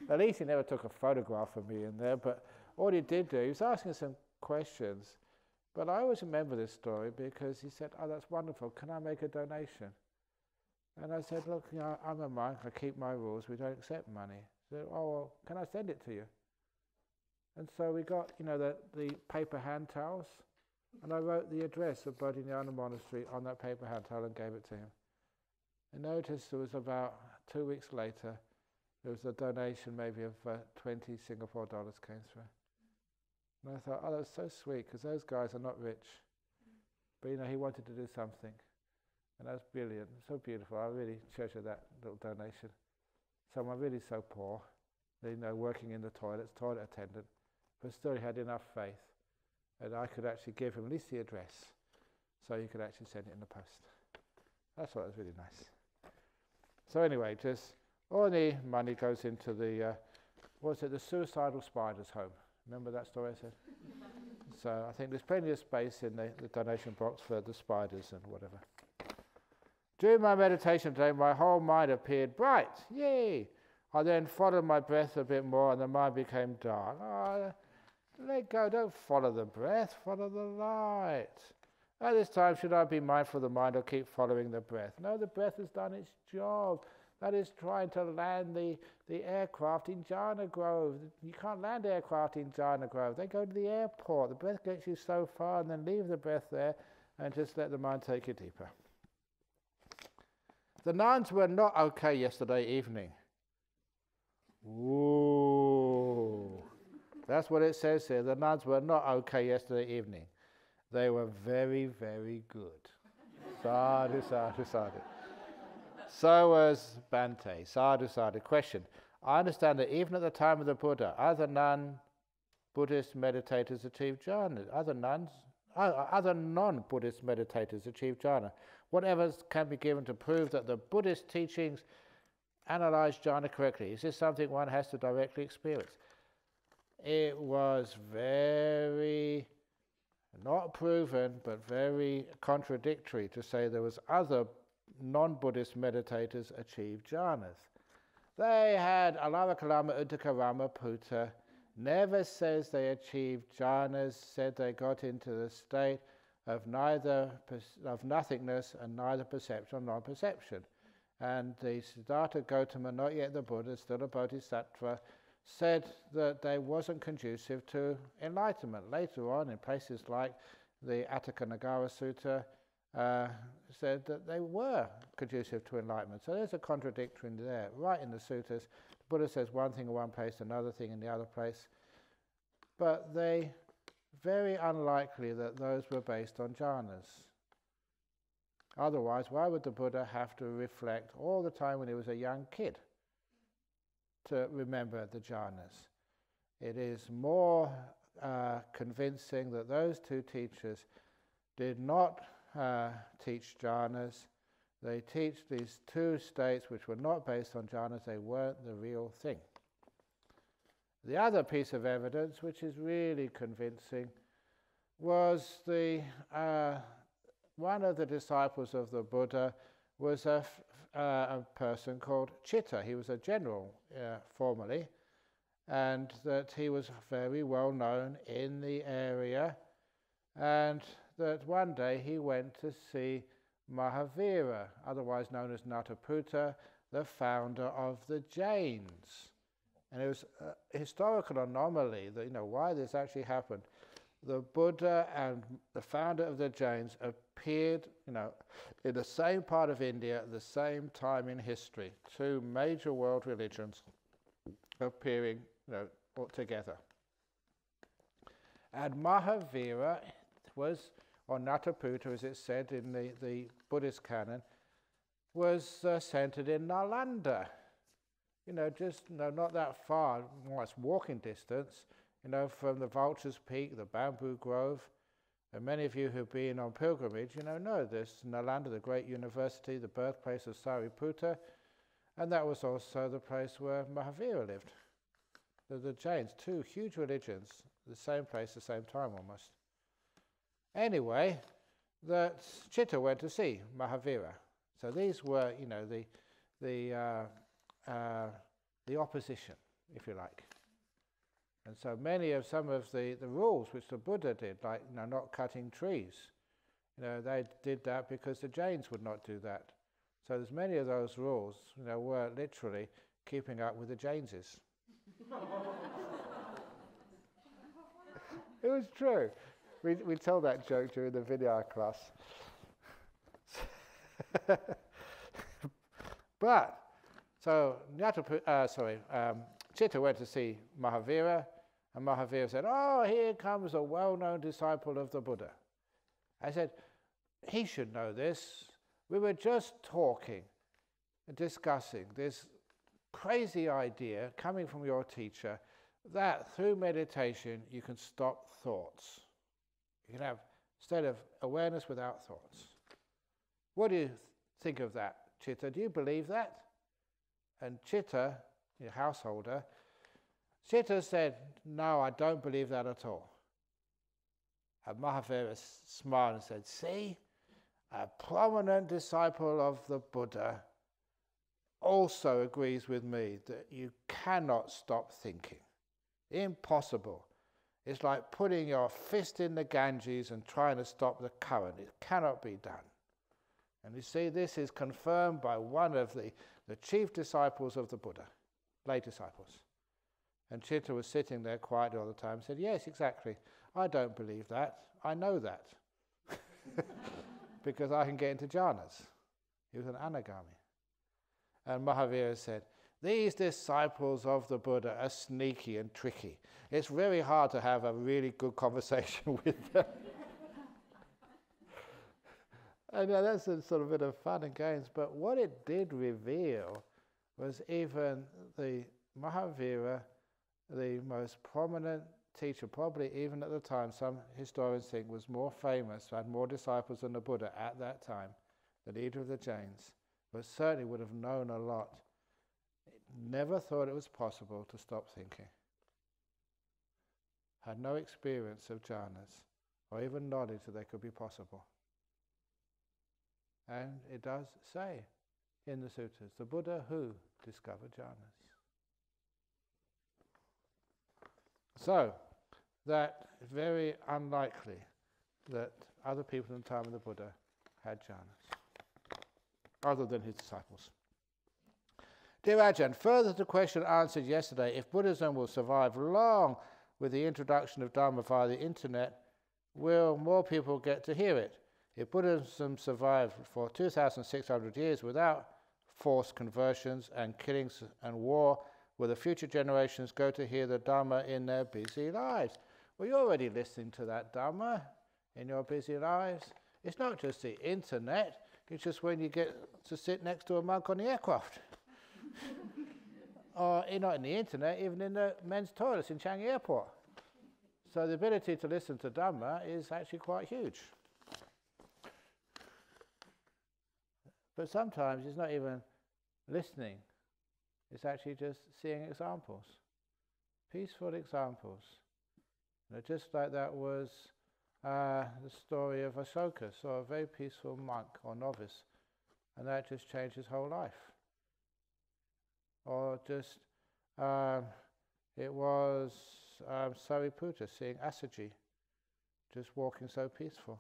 At least he never took a photograph of me in there, but all he did do, he was asking some questions. But I always remember this story because he said, oh, that's wonderful, can I make a donation? And I said, look, you know, I'm a monk, I keep my rules, we don't accept money. He said, oh, well, can I send it to you? And so we got, you know, the paper hand towels, and I wrote the address of Bodhinyana Monastery on that paper hand towel and gave it to him. And noticed it was about 2 weeks later, there was a donation maybe of 20 Singapore dollars came through. And I thought, oh, that was so sweet, because those guys are not rich. But, you know, he wanted to do something. And that's brilliant, so beautiful. I really treasure that little donation. Someone really so poor, you know, working in the toilets, toilet attendant, but still he had enough faith that I could actually give him at least the address so he could actually send it in the post. That's what was really nice. So anyway, just all the money goes into the, the suicidal spiders' home. Remember that story I said? So I think there's plenty of space in the donation box for the spiders and whatever. During my meditation today, my whole mind appeared bright. Yay! I then followed my breath a bit more and the mind became dark. Oh, let go, don't follow the breath, follow the light. At this time, should I be mindful of the mind or keep following the breath? No, the breath has done its job. That is trying to land the aircraft in Jhana Grove. You can't land aircraft in Jhana Grove. They go to the airport. The breath gets you so far and then leave the breath there and just let the mind take you deeper. The nuns were not okay yesterday evening. Ooh. That's what it says here. The nuns were not okay yesterday evening. They were very, very good. Sadhu, sadhu, sadhu. So was Bhante. Sadhu, sadhu. Question. I understand that even at the time of the Buddha, other non-Buddhist meditators achieved jhana. Other non-Buddhist meditators achieved jhana. What evidence can be given to prove that the Buddhist teachings analyze jhana correctly? Is this something one has to directly experience? It was very, not proven, but very contradictory to say there was other non-Buddhist meditators achieved jhanas. They had Alavakalama Uttakarama Putta, never says they achieved jhanas, said they got into the state of nothingness and neither perception or non-perception. And the Siddhartha Gautama, not yet the Buddha, still a bodhisattva, said that they wasn't conducive to enlightenment. Later on, in places like the Atthaka Nagara Sutta, said that they were conducive to enlightenment. So there's a contradiction there. Right in the suttas, the Buddha says one thing in one place, another thing in the other place. But they, very unlikely that those were based on jhanas. Otherwise, why would the Buddha have to reflect all the time when he was a young kid to remember the jhanas? It is more convincing that those two teachers did not teach jhanas. They teach these two states which were not based on jhanas. They weren't the real thing. The other piece of evidence, which is really convincing, was one of the disciples of the Buddha was a person called Chitta. He was a general formerly, and that he was very well known in the area, and that one day he went to see Mahavira, otherwise known as Nataputta, the founder of the Jains. And it was a historical anomaly that, why this actually happened. The Buddha and the founder of the Jains appeared, in the same part of India at the same time in history. Two major world religions appearing, together. And Mahavira was, or Nataputta, as it's said in the Buddhist canon, was centered in Nalanda. Not that far, almost walking distance, from the Vulture's Peak, the Bamboo Grove. And many of you who've been on pilgrimage, know this. Nalanda, the great university, the birthplace of Sariputta, and that was also the place where Mahavira lived. The Jains, two huge religions, the same place, the same time almost. Anyway, that Chitta went to see Mahavira. So these were, you know, the opposition, if you like. And so some of the rules which the Buddha did, like, you know, not cutting trees, you know, they did that because the Jains would not do that. So there's many of those rules, you know, were literally keeping up with the Jainses. It was true. We told that joke during the video class. But, so Chitta went to see Mahavira, and Mahavira said, "Oh, here comes a well-known disciple of the Buddha." I said, "He should know this. We were just talking, discussing this crazy idea coming from your teacher that through meditation you can stop thoughts. You can have a state of awareness without thoughts. What do you think of that, Chitta? Do you believe that?" And Chitta, your householder, Chitta said, "No, I don't believe that at all." And Mahavira smiled and said, "See, a prominent disciple of the Buddha also agrees with me that you cannot stop thinking. Impossible. It's like putting your fist in the Ganges and trying to stop the current. It cannot be done." And you see, this is confirmed by one of the chief disciples of the Buddha, lay disciples. And Chitta was sitting there quietly all the time and said, "Yes, exactly. I don't believe that. I know that." Because I can get into jhanas. He was an anagami. And Mahavira said, "These disciples of the Buddha are sneaky and tricky. It's very hard to have a really good conversation with them." And that's a sort of bit of fun and games, but what it did reveal was even the Mahavira, the most prominent teacher, probably even at the time, some historians think was more famous, had more disciples than the Buddha at that time, the leader of the Jains, but certainly would have known a lot. Never thought it was possible to stop thinking. Had no experience of jhanas, or even knowledge that they could be possible. And it does say in the sutras, the Buddha who discovered jhanas. So, that is very unlikely that other people in the time of the Buddha had jhanas, other than his disciples. Dear Ajahn, further to the question answered yesterday, if Buddhism will survive long with the introduction of Dharma via the internet, will more people get to hear it? If Buddhism survived for 2,600 years without forced conversions and killings and war, will the future generations go to hear the Dharma in their busy lives? Well, you're already listening to that Dharma in your busy lives. It's not just the internet, it's just when you get to sit next to a monk on the aircraft. Or not in the internet, even in the men's toilets in Changi Airport. So the ability to listen to Dhamma is actually quite huge. But sometimes it's not even listening, it's actually just seeing examples, peaceful examples. You know, just like that was the story of Ashoka, saw a very peaceful monk or novice, and that just changed his whole life. Or just, it was Sariputta seeing Asaji, just walking so peaceful.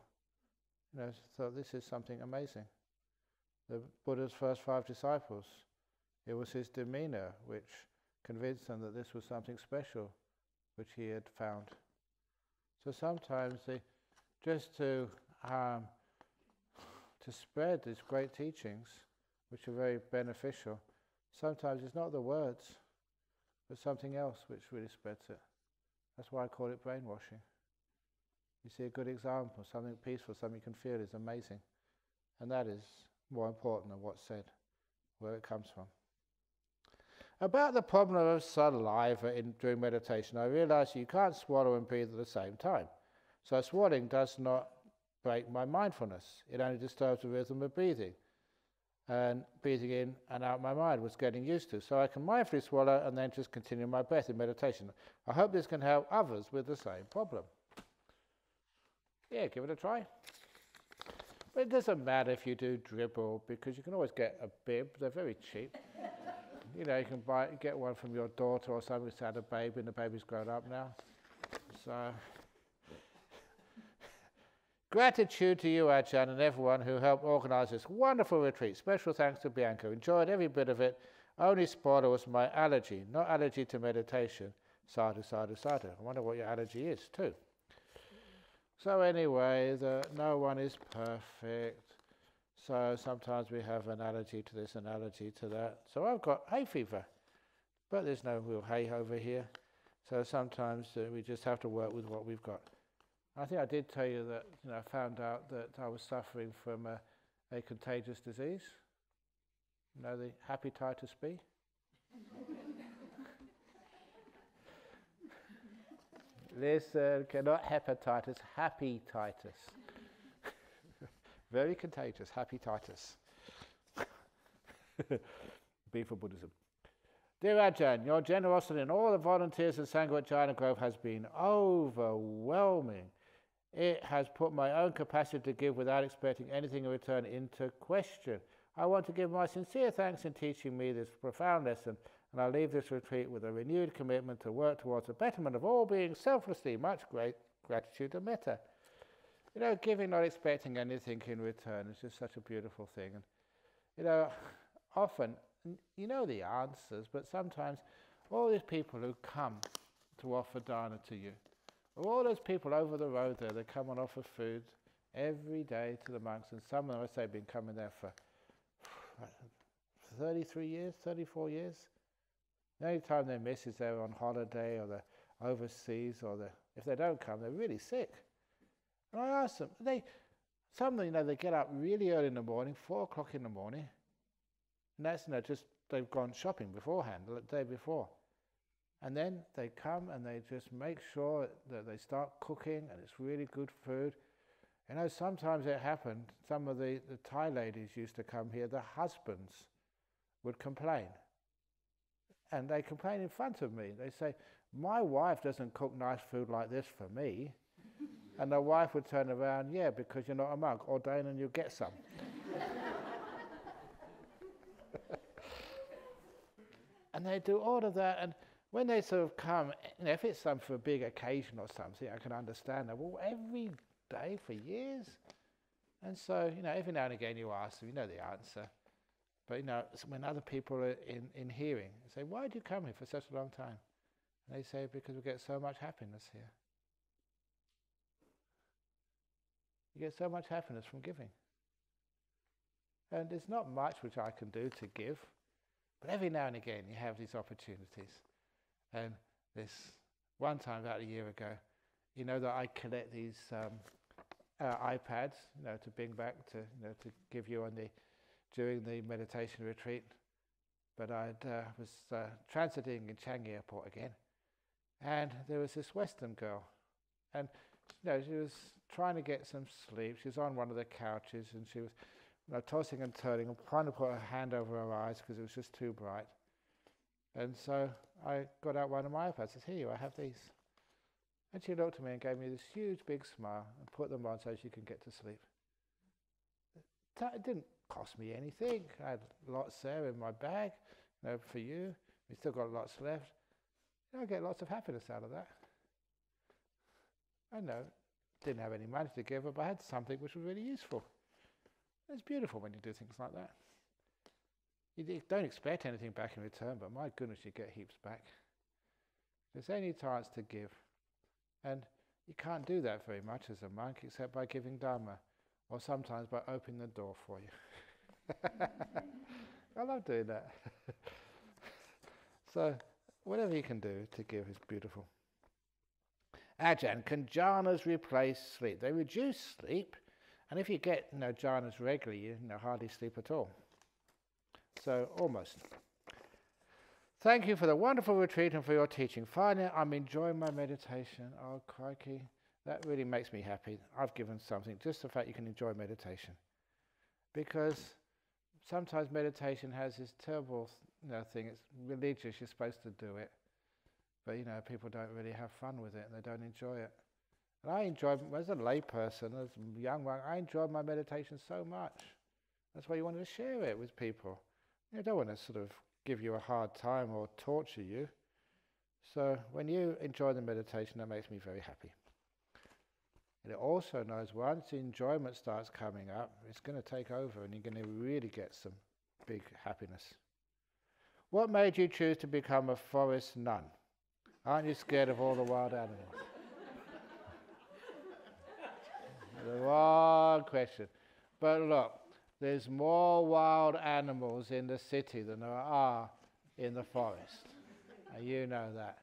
You know, so this is something amazing. The Buddha's first 5 disciples, it was his demeanor which convinced them that this was something special which he had found. So sometimes just to spread these great teachings, which are very beneficial, sometimes it's not the words, but something else which really spreads it. That's why I call it brainwashing. You see a good example, something peaceful, something you can feel is amazing. And that is more important than what's said, where it comes from. About the problem of saliva during meditation, I realized you can't swallow and breathe at the same time. So swallowing does not break my mindfulness. It only disturbs the rhythm of breathing. And breathing in and out my mind was getting used to. So I can mindfully swallow and then just continue my breath in meditation. I hope this can help others with the same problem. Yeah, give it a try. But it doesn't matter if you do dribble, because you can always get a bib. They're very cheap. You know, you can get one from your daughter or something who's had a baby, and the baby's grown up now. So, gratitude to you, Ajahn, and everyone who helped organise this wonderful retreat. Special thanks to Bianca. Enjoyed every bit of it. Only spoiler was my allergy, not allergy to meditation. Sadhu, sadhu, sadhu. I wonder what your allergy is, too. So anyway, no one is perfect. So sometimes we have an allergy to this, an allergy to that. So I've got hay fever, but there's no real hay over here. So sometimes we just have to work with what we've got. I think I did tell you that I found out that I was suffering from a contagious disease. You know, the hepatitis B. Listen, not hepatitis, happy-titus. Very contagious, happy-titus. B for Buddhism. Dear Ajahn, your generosity in all the volunteers in Sangha at Jhana Grove has been overwhelming. It has put my own capacity to give without expecting anything in return into question. I want to give my sincere thanks in teaching me this profound lesson, and I leave this retreat with a renewed commitment to work towards the betterment of all beings selflessly. Much great gratitude and metta. You know, giving not expecting anything in return is just such a beautiful thing. And, you know, often, you know the answers, but sometimes all these people who come to offer dana to you, all those people over the road there, they come and offer food every day to the monks, and some of them, I say, have been coming there for 33 years, 34 years. The only time they miss is they're on holiday or they're overseas, or if they don't come, they're really sick. And I ask them, some of them, they get up really early in the morning, 4 o'clock in the morning, and that's just they've gone shopping beforehand, the day before. And then they come and they just make sure that they start cooking, and it's really good food. You know, sometimes it happened, some of the Thai ladies used to come here, the husbands would complain. And they complain in front of me. They say, my wife doesn't cook nice food like this for me. And the wife would turn around, yeah, because you're not a monk, ordain and you'll get some. And they do all of that, and when they sort of come, if it's some for a big occasion or something, I can understand that. Well, every day for years? And so, every now and again you ask them, you know the answer. But, when other people are in hearing, they say, why do you come here for such a long time? And they say, because we get so much happiness here. You get so much happiness from giving. And there's not much which I can do to give, but every now and again you have these opportunities. And this one time, about a year ago, that I collect these iPads, to bring back to give you during the meditation retreat. But I was transiting in Changi Airport again, and there was this Western girl, and she was trying to get some sleep. She was on one of the couches, and she was tossing and turning and trying to put her hand over her eyes because it was just too bright. And so I got out one of my iPads. I said, here, I have these. And she looked at me and gave me this huge big smile and put them on so she can get to sleep. It didn't cost me anything. I had lots there in my bag, for you. We still got lots left. I get lots of happiness out of that. I know, didn't have any money to give her, but I had something which was really useful. It's beautiful when you do things like that. You don't expect anything back in return, but my goodness, you get heaps back. There's any chance to give. And you can't do that very much as a monk, except by giving Dharma, or sometimes by opening the door for you. I love doing that. So, whatever you can do to give is beautiful. Ajahn, can jhanas replace sleep? They reduce sleep, and if you get jhanas regularly, you hardly sleep at all. So, almost. Thank you for the wonderful retreat and for your teaching. Finally, I'm enjoying my meditation. Oh, crikey. That really makes me happy. I've given something, just the fact you can enjoy meditation. Because sometimes meditation has this terrible thing. It's religious, you're supposed to do it. But, people don't really have fun with it and they don't enjoy it. And I enjoy, as a layperson, as a young one, I enjoy my meditation so much. That's why you wanted to share it with people. You don't want to sort of give you a hard time or torture you. So when you enjoy the meditation, that makes me very happy. And it also knows once the enjoyment starts coming up, it's going to take over and you're going to really get some big happiness. What made you choose to become a forest nun? Aren't you scared of all the wild animals? The wrong question. But look, there's more wild animals in the city than there are in the forest. And you know that.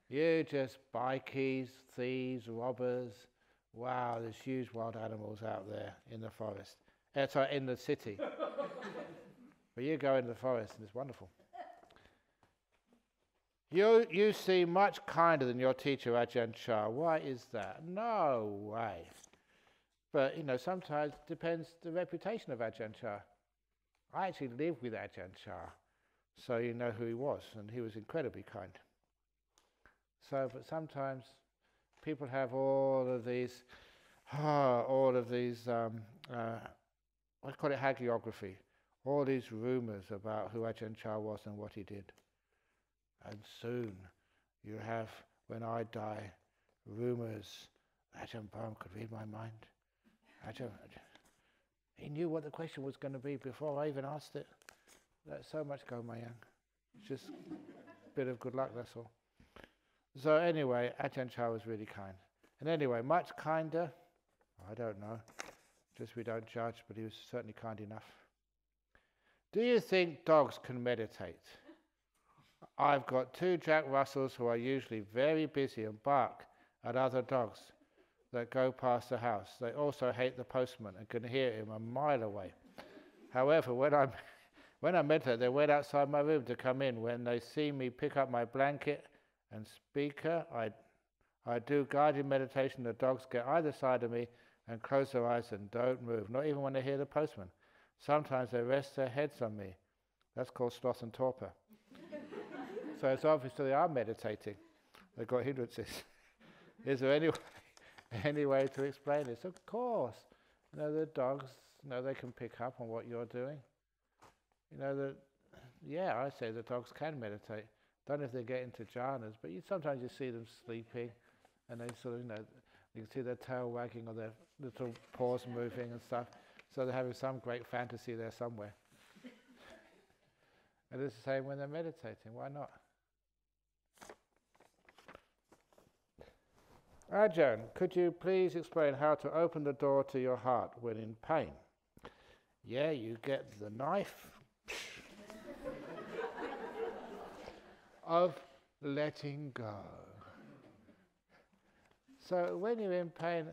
You just bikies, thieves, robbers. Wow, there's huge wild animals out there in the forest. Sorry, in the city. But you go into the forest and it's wonderful. You seem much kinder than your teacher Ajahn Chah. Why is that? No way. But, sometimes it depends the reputation of Ajahn Chah. I actually lived with Ajahn Chah, so you know who he was, and he was incredibly kind. So, but sometimes people have all of these, I call it hagiography, all these rumors about who Ajahn Chah was and what he did. And soon you have, when I die, rumors, Ajahn Brahm could read my mind. He knew what the question was going to be before I even asked it. Let so much go, my young. Just a bit of good luck, that's all. So anyway, Ajahn Chah was really kind. And anyway, much kinder, I don't know. Just we don't judge, but he was certainly kind enough. Do you think dogs can meditate? I've got 2 Jack Russells who are usually very busy and bark at other dogs that go past the house. They also hate the postman and can hear him a mile away. However, when I meditate, they wait outside my room to come in. When they see me pick up my blanket and speaker, I do guided meditation. The dogs get either side of me and close their eyes and don't move, not even when they hear the postman. Sometimes they rest their heads on me. That's called sloth and torpor. So it's obvious they are meditating. They've got hindrances. Is there any way to explain this? Of course. The dogs, they can pick up on what you're doing. I say the dogs can meditate. Don't know if they get into jhanas, but sometimes you see them sleeping and they sort of, you can see their tail wagging or their little paws moving and stuff. So they're having some great fantasy there somewhere. And it's the same when they're meditating. Why not? Ajahn, could you please explain how to open the door to your heart when in pain? Yeah, you get the knife of letting go. So when you're in pain,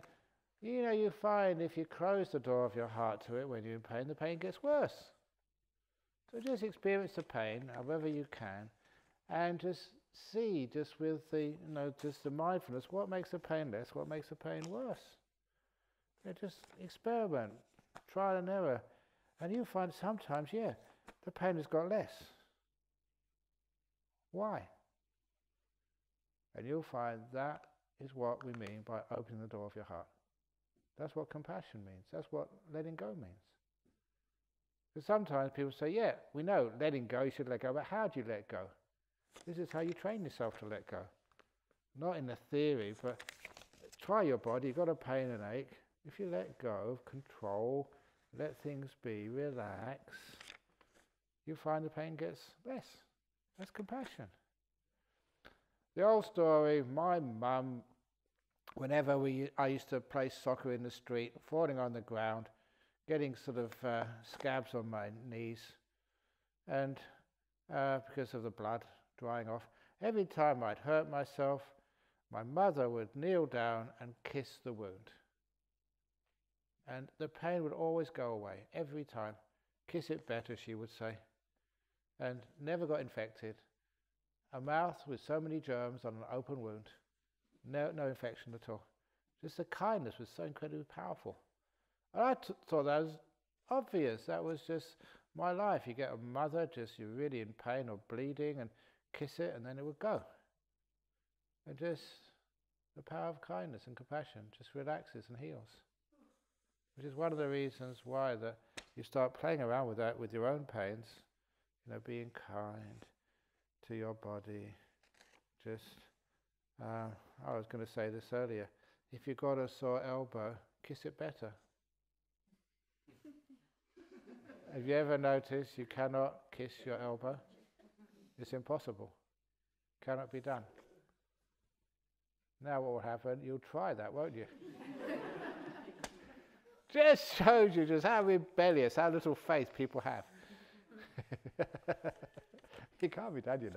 you find if you close the door of your heart to it when you're in pain, the pain gets worse. So just experience the pain, however you can, and just see, just with the, just the mindfulness, what makes the pain less, what makes the pain worse. Just experiment, trial and error, and you find sometimes, the pain has got less. Why? And you'll find that is what we mean by opening the door of your heart. That's what compassion means. That's what letting go means. Because sometimes people say, we know letting go, you should let go, but how do you let go? This is how you train yourself to let go. Not in the theory, but try your body. You've got a pain and ache. If you let go, control, let things be, relax, you find the pain gets less. That's compassion. The old story, my mum, whenever I used to play soccer in the street, falling on the ground, getting sort of scabs on my knees, and because of the blood drying off, every time I'd hurt myself, my mother would kneel down and kiss the wound. And the pain would always go away, every time. Kiss it better, she would say. And never got infected. A mouth with so many germs on an open wound, no infection at all. Just the kindness was so incredibly powerful. And I thought that was obvious. That was just my life. You get a mother, you're really in pain or bleeding, and kiss it, and then it would go. And just The power of kindness and compassion just relaxes and heals. Which is one of the reasons why that you start playing around with that with your own pains, being kind to your body. Just, I was going to say this earlier, if you've got a sore elbow, kiss it better. Have you ever noticed you cannot kiss your elbow? It's impossible. Cannot be done. Now what will happen? You'll try that, won't you? Just shows you just how rebellious, how little faith people have. It can't be done,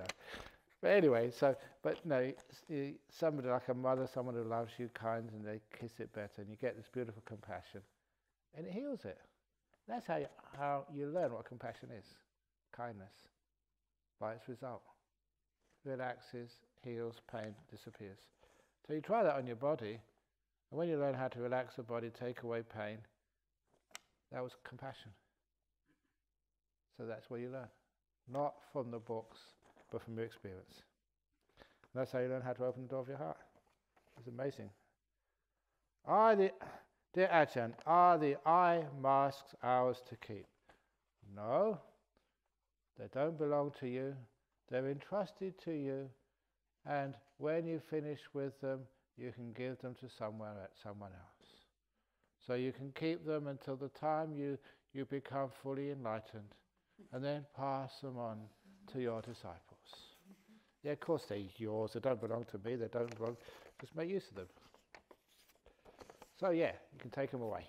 But anyway, somebody like a mother, someone who loves you, kind, and they kiss it better, and you get this beautiful compassion, and it heals it. That's how you learn what compassion is. Kindness, by its result. Relaxes, heals, pain disappears. So you try that on your body, and when you learn how to relax the body, take away pain, that was compassion. So that's where you learn. Not from the books, but from your experience. And that's how you learn how to open the door of your heart. It's amazing. Dear Ajahn, are the eye masks ours to keep? No, they don't belong to you. They're entrusted to you, and when you finish with them, you can give them to someone else. So you can keep them until the time you become fully enlightened, and then pass them on to your disciples. Yeah, of course they're yours. They don't belong to me. They don't belong. Just make use of them. So yeah, you can take them away.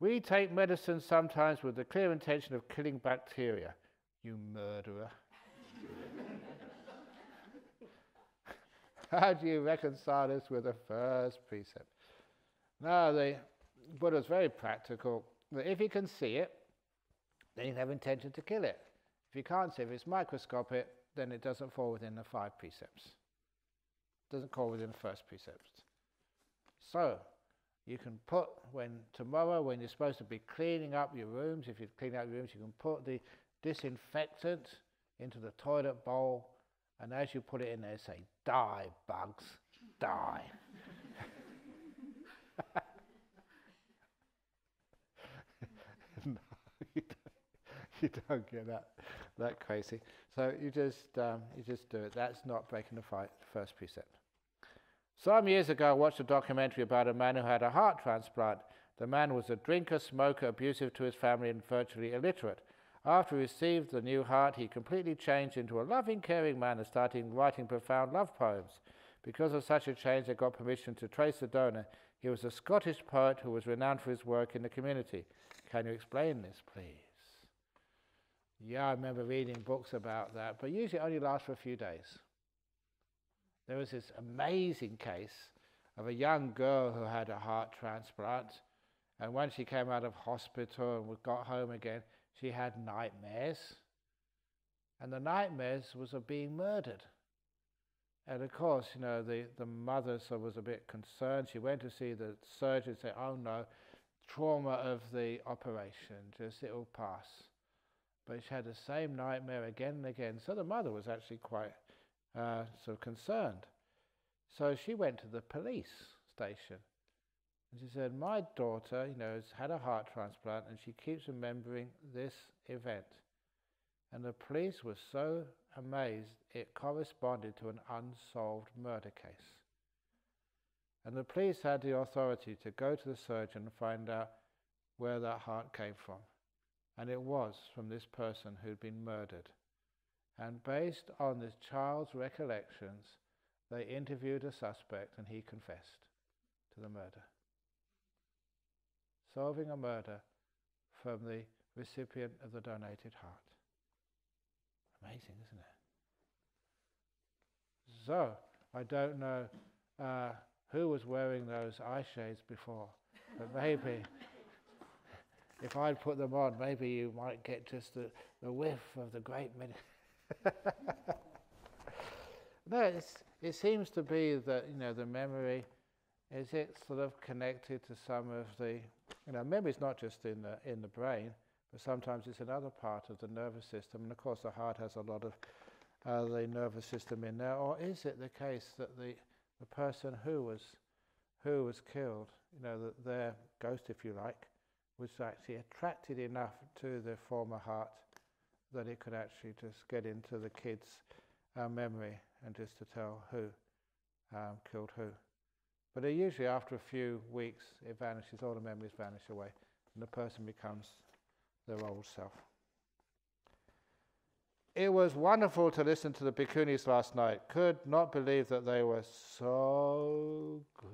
We take medicine sometimes with the clear intention of killing bacteria. You murderer. How do you reconcile this with the first precept? Now, the Buddha's very practical. If you can see it, then you have intention to kill it. If you can't see it, if it's microscopic, then it doesn't fall within the 5 precepts. It doesn't fall within the first precepts. So, you can put, tomorrow when you're supposed to be cleaning up your rooms, if you're cleaning up your rooms, you can put the disinfectant into the toilet bowl, and as you put it in there, say, die, bugs, die. No, you don't get that crazy. So you just do it. That's not breaking the first precept. Some years ago, I watched a documentary about a man who had a heart transplant. The man was a drinker, smoker, abusive to his family, and virtually illiterate. After he received the new heart, he completely changed into a loving, caring man and started writing profound love poems. Because of such a change, they got permission to trace the donor. He was a Scottish poet who was renowned for his work in the community. Can you explain this, please? Yeah, I remember reading books about that, but usually it only lasts for a few days. There was this amazing case of a young girl who had a heart transplant, and when she came out of hospital and got home again, she had nightmares, and the nightmares was of being murdered. And of course, the mother was a bit concerned. She went to see the surgeon and said, "Oh no, trauma of the operation, just it'll pass." But she had the same nightmare again and again. So the mother was actually quite concerned. So she went to the police station and she said, "My daughter, has had a heart transplant and she keeps remembering this event." And the police were so amazed it corresponded to an unsolved murder case. And the police had the authority to go to the surgeon and find out where that heart came from. And it was from this person who'd been murdered. And based on this child's recollections, they interviewed a suspect and he confessed to the murder. Solving a murder from the recipient of the donated heart. Amazing, isn't it? So, I don't know who was wearing those eye shades before, but maybe if I'd put them on, maybe you might get just the whiff of the great minute. No, it seems to be that the memory is it sort of connected to some of the memory is not just in the brain, but sometimes it's another part of the nervous system, and of course the heart has a lot of the nervous system in there. Or is it the case that the person who was killed, their ghost, if you like, was actually attracted enough to the former heart that it could actually just get into the kid's memory and just to tell who killed who. But usually after a few weeks it vanishes, all the memories vanish away, and the person becomes their old self. It was wonderful to listen to the bhikkhunis last night. Could not believe that they were so good.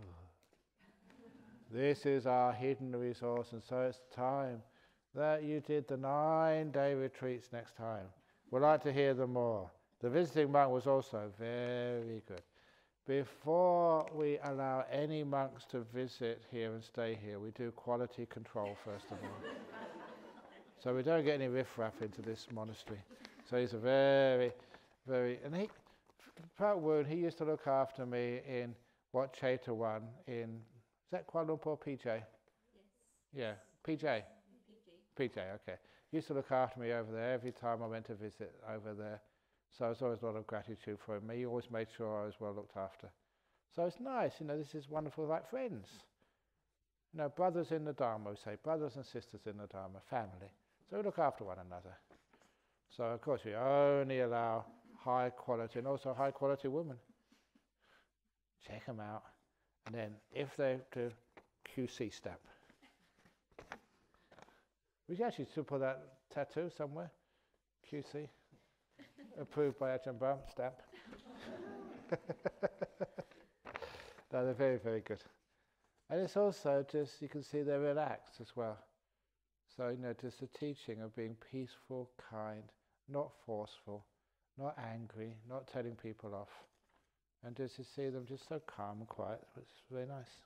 This is our hidden resource, and so it's time that you did the 9-day retreats next time. We'd like to hear them more. The visiting monk was also very good. Before we allow any monks to visit here and stay here, we do quality control first of all. So we don't get any riffraff into this monastery. So he's a very, very... And Pat Woon, he used to look after me in Wat Chaithawan in... Is that Kuala Lumpur, PJ? Yes. Yeah, PJ? PJ, okay. He used to look after me over there every time I went to visit over there. So there's always a lot of gratitude for him. He always made sure I was well looked after. So it's nice, this is wonderful, like friends. Brothers in the Dharma, we say, brothers and sisters in the Dharma, family. So we look after one another. So of course we only allow high quality, and also high quality women. Check them out. And then if they do QC stamp. We actually should put that tattoo somewhere. QC. Approved by Ajahn Brahm stamp. No, they're very, very good. And it's also just, you can see they're relaxed as well. So, just the teaching of being peaceful, kind, not forceful, not angry, not telling people off. And just to see them just so calm and quiet, it's very nice.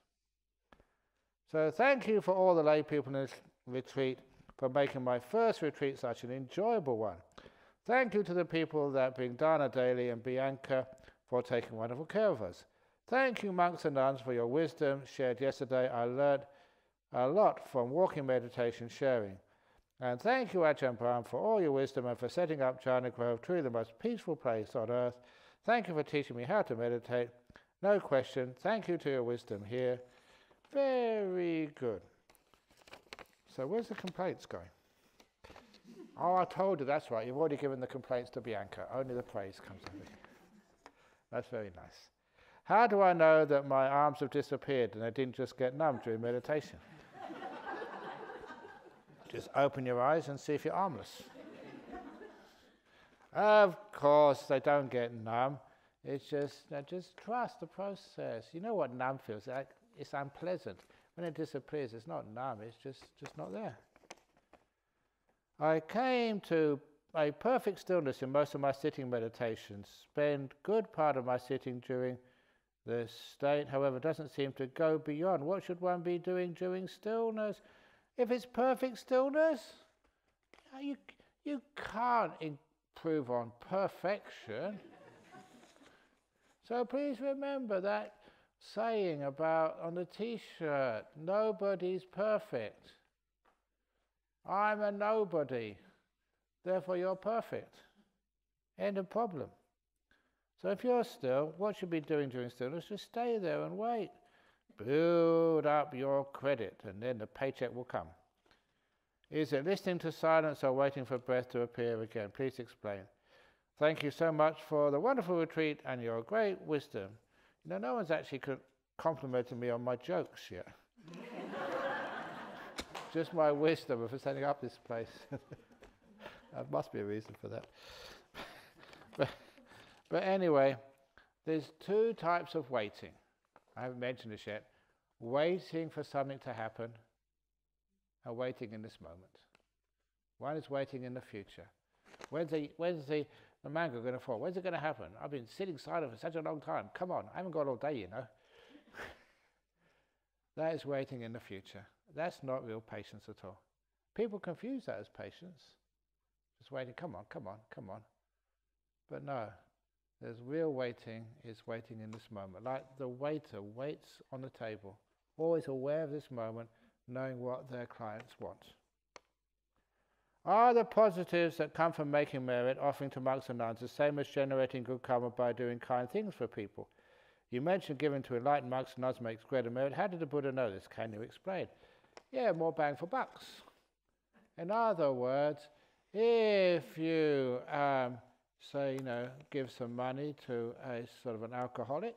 So thank you for all the lay people in this retreat for making my first retreat such an enjoyable one. Thank you to the people that bring Dana daily and Bianca for taking wonderful care of us. Thank you, monks and nuns, for your wisdom shared yesterday. I learned a lot from walking meditation sharing. And thank you, Ajahn Brahm, for all your wisdom and for setting up Jhana Grove, truly the most peaceful place on earth. Thank you for teaching me how to meditate. No question. Thank you to your wisdom here. Very good. So where's the complaints going? Oh, I told you, that's right. You've already given the complaints to Bianca. Only the praise comes over here. That's very nice. How do I know that my arms have disappeared and I didn't just get numb during meditation? Just open your eyes and see if you're armless. Of course, they don't get numb. It's just trust the process. You know what numb feels like? It's unpleasant. When it disappears, it's not numb. It's just not there. I came to a perfect stillness in most of my sitting meditations. Spend good part of my sitting during this state, however, doesn't seem to go beyond. What should one be doing during stillness? If it's perfect stillness, you can't improve on perfection. So please remember that saying about on the t-shirt, nobody's perfect. I'm a nobody, therefore you're perfect. End of problem. So if you're still, what should you be doing during stillness? Just stay there and wait. Build up your credit and then the paycheck will come. Is it listening to silence or waiting for breath to appear again? Please explain. Thank you so much for the wonderful retreat and your great wisdom. No one's actually complimented me on my jokes yet. Just my wisdom for setting up this place. There must be a reason for that. But anyway, there's two types of waiting. I haven't mentioned this yet. Waiting for something to happen and waiting in this moment. One is waiting in the future. When's the mango going to fall? When's it going to happen? I've been sitting silent for such a long time. Come on, I haven't got all day, That is waiting in the future. That's not real patience at all. People confuse that as patience. Just waiting, come on. But no, there's real waiting is waiting in this moment. Like the waiter waits on the table, always aware of this moment, knowing what their clients want. Are the positives that come from making merit, offering to monks and nuns, the same as generating good karma by doing kind things for people? You mentioned giving to enlightened monks and nuns makes greater merit. How did the Buddha know this? Can you explain? Yeah, more bang for bucks. In other words, if you say, give some money to a sort of an alcoholic,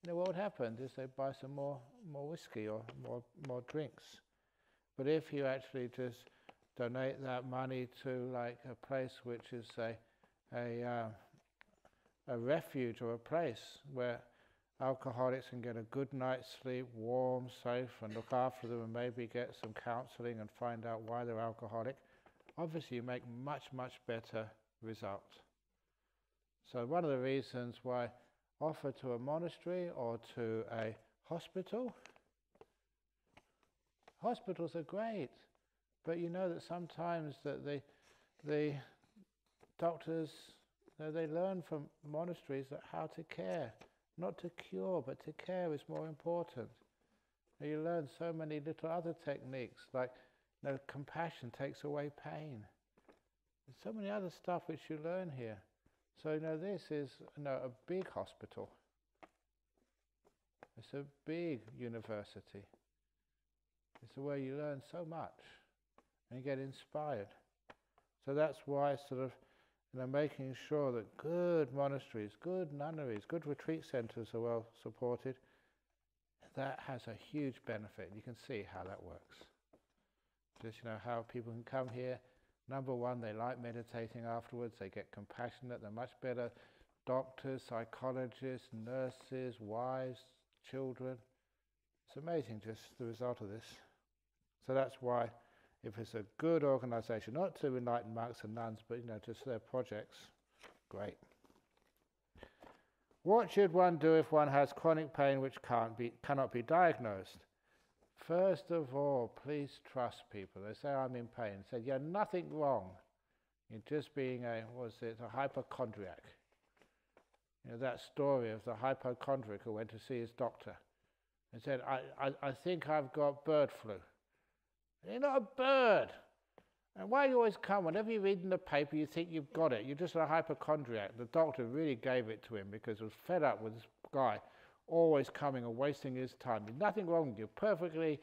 what would happen is they buy some more whiskey or more drinks. But if you actually just donate that money to like a place which is a refuge or a place where alcoholics can get a good night's sleep, warm, safe, and look after them and maybe get some counseling and find out why they're alcoholic, obviously you make much, much better results. So one of the reasons why offer to a monastery or to a hospital, hospitals are great, but you know that sometimes that the doctors, they learn from monasteries that how to care. Not to cure, but to care is more important. You learn so many little other techniques, like compassion takes away pain. There's so many other stuff which you learn here. So this is a big hospital. It's a big university. It's where you learn so much and you get inspired. So that's why sort of making sure that good monasteries, good nunneries, good retreat centres are well supported, that has a huge benefit. You can see how that works. Just how people can come here. Number one, they like meditating afterwards. They get compassionate. They're much better doctors, psychologists, nurses, wives, children. It's amazing just the result of this. So that's why, if it's a good organisation, not to enlighten monks and nuns, but just their projects, great. What should one do if one has chronic pain which cannot be diagnosed? First of all, please trust people. They say, I'm in pain. Say, you're nothing wrong. You're just being a hypochondriac. That story of the hypochondriac who went to see his doctor and said, I think I've got bird flu. You're not a bird. And why do you always come? Whenever you read in the paper, you think you've got it. You're just a hypochondriac. The doctor really gave it to him because he was fed up with this guy always coming and wasting his time. There's nothing wrong with you. Perfectly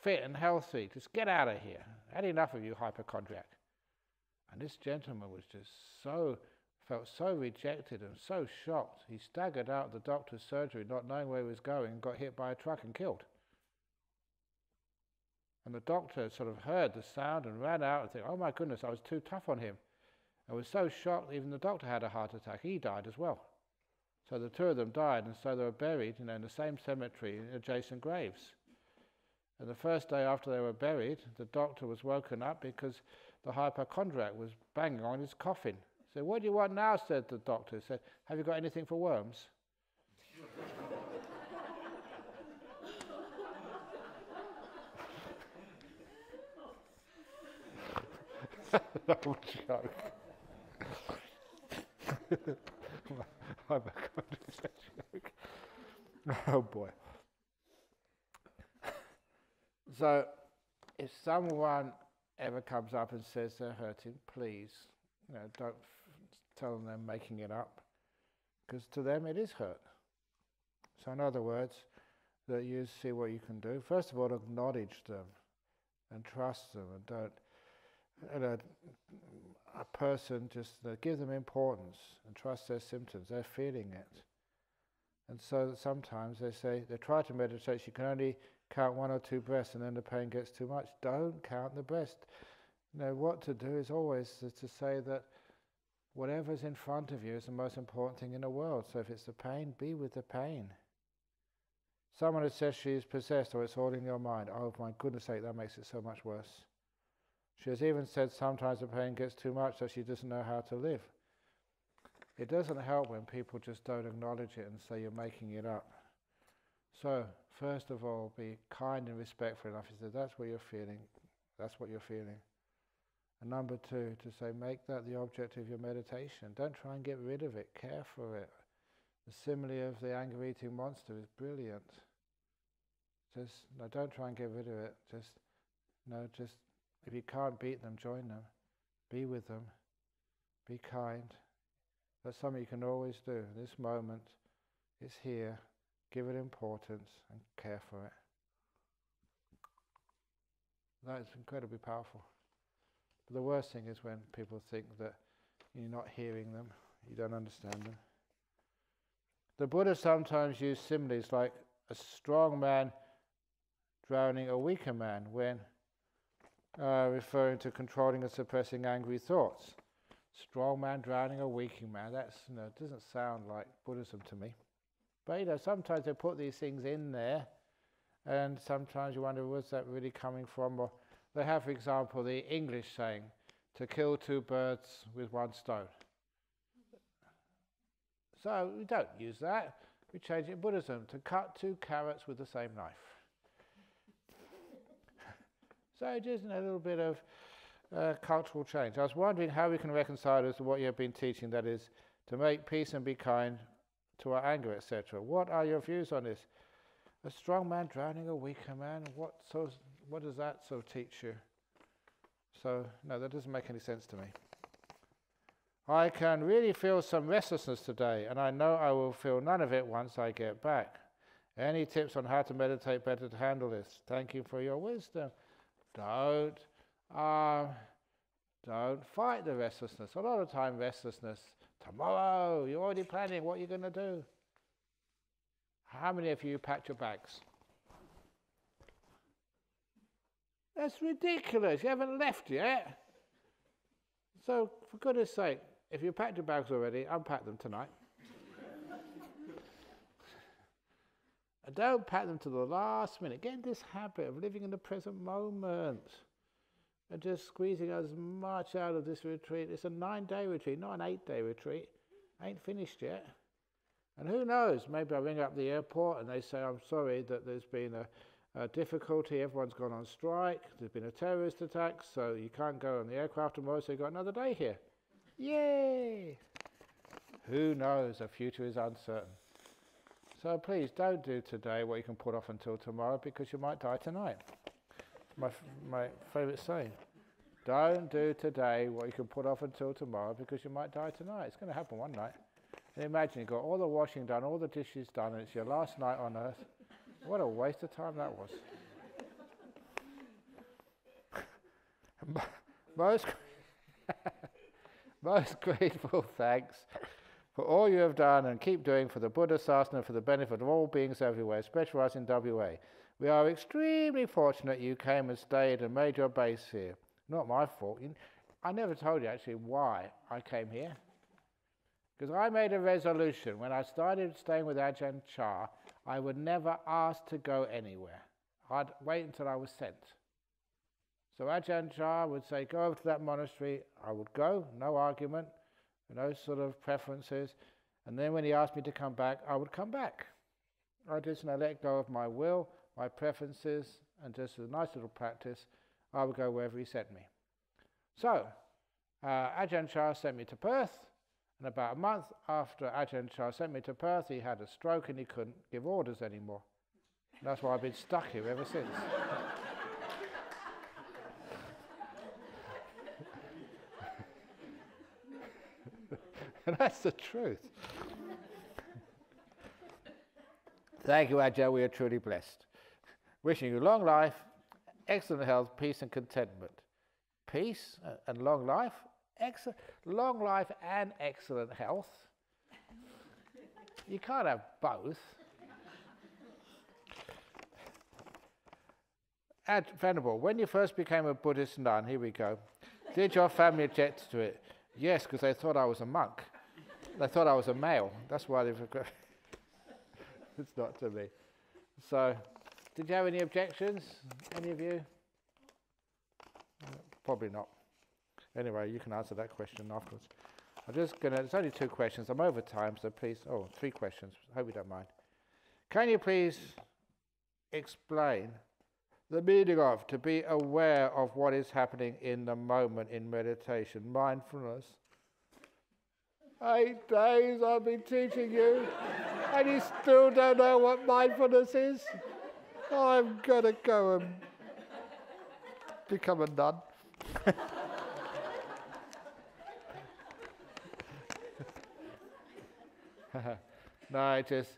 fit and healthy. Just get out of here. I had enough of you, hypochondriac. And this gentleman was just felt so rejected and so shocked. He staggered out of the doctor's surgery, not knowing where he was going, and got hit by a truck and killed. And the doctor sort of heard the sound and ran out and said, oh my goodness, I was too tough on him. I was so shocked, even the doctor had a heart attack. He died as well. So the two of them died, and so they were buried in the same cemetery in adjacent graves. And the first day after they were buried, the doctor was woken up because the hypochondriac was banging on his coffin. He said, what do you want now? Said the doctor. He said, have you got anything for worms? No joke. Oh boy. So, if someone ever comes up and says they're hurting, please, don't tell them they're making it up, because to them it is hurt. So, in other words, that you see what you can do. First of all, acknowledge them and trust them, and don't. A person just give them importance and trust their symptoms. They're feeling it. And so that sometimes they try to meditate, you can only count 1 or 2 breaths and then the pain gets too much. Don't count the breaths. What to do is always to say that whatever's in front of you is the most important thing in the world. So if it's the pain, be with the pain. Someone has said she is possessed or it's all in your mind. Oh, for my goodness sake, that makes it so much worse. She has even said sometimes the pain gets too much so she doesn't know how to live. It doesn't help when people just don't acknowledge it and say you're making it up. So, first of all, be kind and respectful enough to say that's what you're feeling, that's what you're feeling. And number 2, to say make that the object of your meditation. Don't try and get rid of it, care for it. The simile of the anger-eating monster is brilliant. Don't try and get rid of it. Just if you can't beat them, join them. Be with them. Be kind. That's something you can always do. This moment is here. Give it importance and care for it. That is incredibly powerful. But the worst thing is when people think that you're not hearing them, you don't understand them. The Buddha sometimes used similes like a strong man drowning a weaker man when referring to controlling and suppressing angry thoughts. Strong man drowning a weaker man. That's, it doesn't sound like Buddhism to me. But sometimes they put these things in there, and sometimes you wonder, where's that really coming from? Or they have, for example, the English saying, to kill two birds with one stone. So we don't use that. We change it in Buddhism to cut two carrots with the same knife. So just a little bit of cultural change. I was wondering how we can reconcile this to what you have been teaching, that is, to make peace and be kind to our anger, etc. What are your views on this? A strong man drowning a weaker man? What does that sort of teach you? So, no, that doesn't make any sense to me. I can really feel some restlessness today, and I know I will feel none of it once I get back. Any tips on how to meditate better to handle this? Thank you for your wisdom. Don't fight the restlessness. A lot of time restlessness, tomorrow, you're already planning what you're going to do. How many of you packed your bags? That's ridiculous. You haven't left yet. So, for goodness sake, if you packed your bags already, unpack them tonight. And don't pack them to the last minute. Get in this habit of living in the present moment and just squeezing as much out of this retreat. It's a 9-day retreat, not an 8-day retreat. Ain't finished yet. And who knows, maybe I ring up the airport and they say, I'm sorry that there's been a difficulty, everyone's gone on strike, there's been a terrorist attack, so you can't go on the aircraft tomorrow, so you've got another day here. Yay! Who knows, the future is uncertain. So please don't do today what you can put off until tomorrow, because you might die tonight. My favourite saying. Don't do today what you can put off until tomorrow, because you might die tonight. It's going to happen one night. And imagine you've got all the washing done, all the dishes done, and it's your last night on earth. What a waste of time that was. Most grateful thanks for all you have done and keep doing for the Buddha Sasana for the benefit of all beings everywhere, especially us in WA. We are extremely fortunate you came and stayed and made your base here. Not my fault. I never told you actually why I came here. Because I made a resolution when I started staying with Ajahn Chah, I would never ask to go anywhere. I'd wait until I was sent. So Ajahn Chah would say, go over to that monastery. I would go, no argument, no sort of preferences. And then when he asked me to come back, I would come back. I just let go of my will, my preferences, and just a nice little practice, I would go wherever he sent me. So Ajahn Chah sent me to Perth. And about a month after Ajahn Chah sent me to Perth, he had a stroke and he couldn't give orders anymore. And that's why I've been stuck here ever since. And that's the truth. Thank you, Ajahn. We are truly blessed. Wishing you long life, excellent health, peace and contentment. Peace and long life? Long life and excellent health. You can't have both. Venerable, when you first became a Buddhist nun, here we go, did your family object to it? Yes, because they thought I was a monk. They thought I was a male. That's why they've... It's not to me. So, did you have any objections? Any of you? Probably not. Anyway, you can answer that question afterwards. I'm just going to, it's only 2 questions. I'm over time, so please, 3 questions. I hope you don't mind. Can you please explain the meaning of to be aware of what is happening in the moment in meditation, mindfulness? 8 days I've been teaching you, and you still don't know what mindfulness is? I'm going to go and become a nun. No, just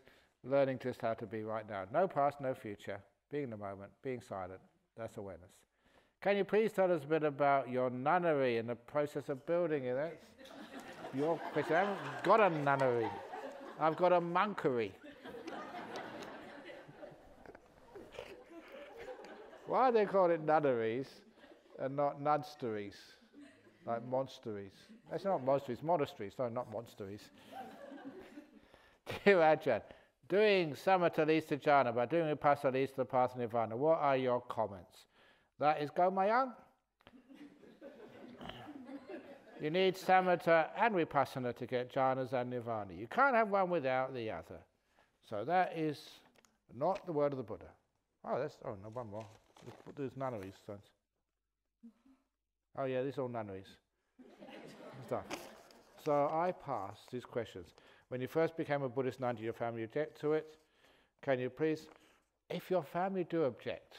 learning just how to be right now. No past, no future. Being in the moment, being silent. That's awareness. Can you please tell us a bit about your nunnery and the process of building it? That's your question. I haven't got a nunnery. I've got a monkery. Why they call it nunneries and not nunsteries, like monsteries? That's not monsteries, monasteries, no, not monsteries. Dear Ajahn, doing samatha leads to jhana, but doing vipassana leads to the path of nirvana. What are your comments? That is go, my young. You need samatha and vipassana to get jhanas and nirvana. You can't have one without the other. So that is not the word of the Buddha. Oh, no, one more. There's nunneries. Oh yeah, these are all nunneries. Stuff. So I passed these questions. When you first became a Buddhist nun, did your family object to it? Can you please, if your family do object,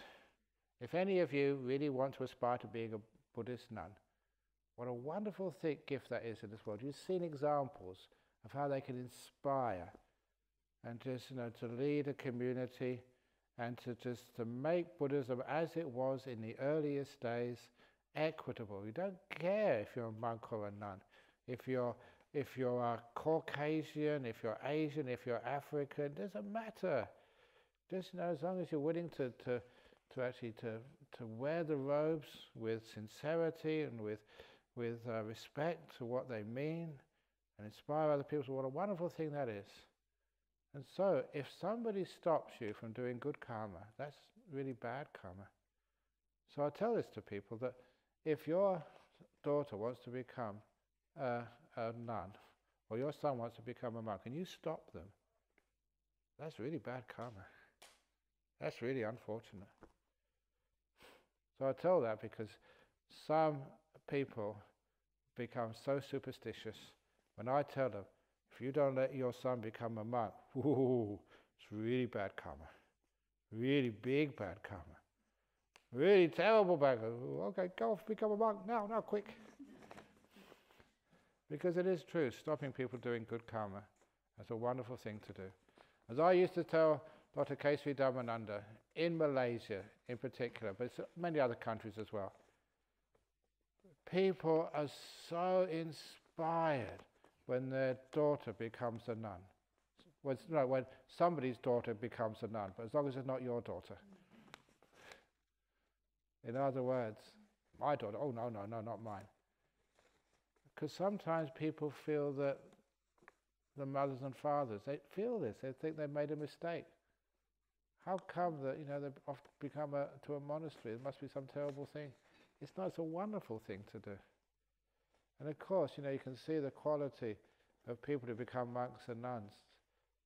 if any of you really want to aspire to being a Buddhist nun, what a wonderful gift that is in this world. You've seen examples of how they can inspire and just, to lead a community and to make Buddhism as it was in the earliest days equitable. You don't care if you're a monk or a nun. If you're Caucasian, if you're Asian, if you're African, it doesn't matter. Just as long as you're willing to actually wear the robes with sincerity and with respect to what they mean and inspire other people. So what a wonderful thing that is. And so if somebody stops you from doing good karma, that's really bad karma. So I tell this to people that if your daughter wants to become a nun, or your son wants to become a monk, and you stop them, that's really bad karma. That's really unfortunate. So I tell that because some people become so superstitious. When I tell them, if you don't let your son become a monk, it's really bad karma. Really big bad karma. Really terrible bad karma. Okay, go off, become a monk now, quick. Because it is true, stopping people doing good karma is a wonderful thing to do. As I used to tell Dr. Kesri Dhammananda, in Malaysia in particular, but it's many other countries as well, people are so inspired when their daughter becomes a nun. When somebody's daughter becomes a nun, but as long as it's not your daughter. In other words, my daughter, oh no, not mine. Because sometimes people feel that the mothers and fathers, they feel this, they think they've made a mistake. How come that, they've often become to a monastery? It must be some terrible thing. It's not, it's a wonderful thing to do. And of course, you can see the quality of people who become monks and nuns.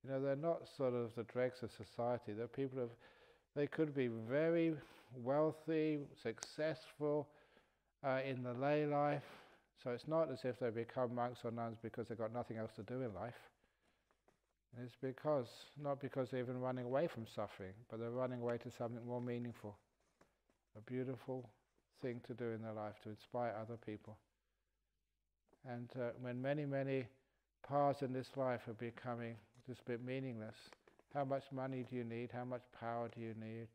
They're not sort of the dregs of society. They're people they could be very wealthy, successful in the lay life. So it's not as if they become monks or nuns because they've got nothing else to do in life. It's not because they're even running away from suffering, but they're running away to something more meaningful. A beautiful thing to do in their life, to inspire other people. And when many paths in this life are becoming just a bit meaningless, how much money do you need? How much power do you need?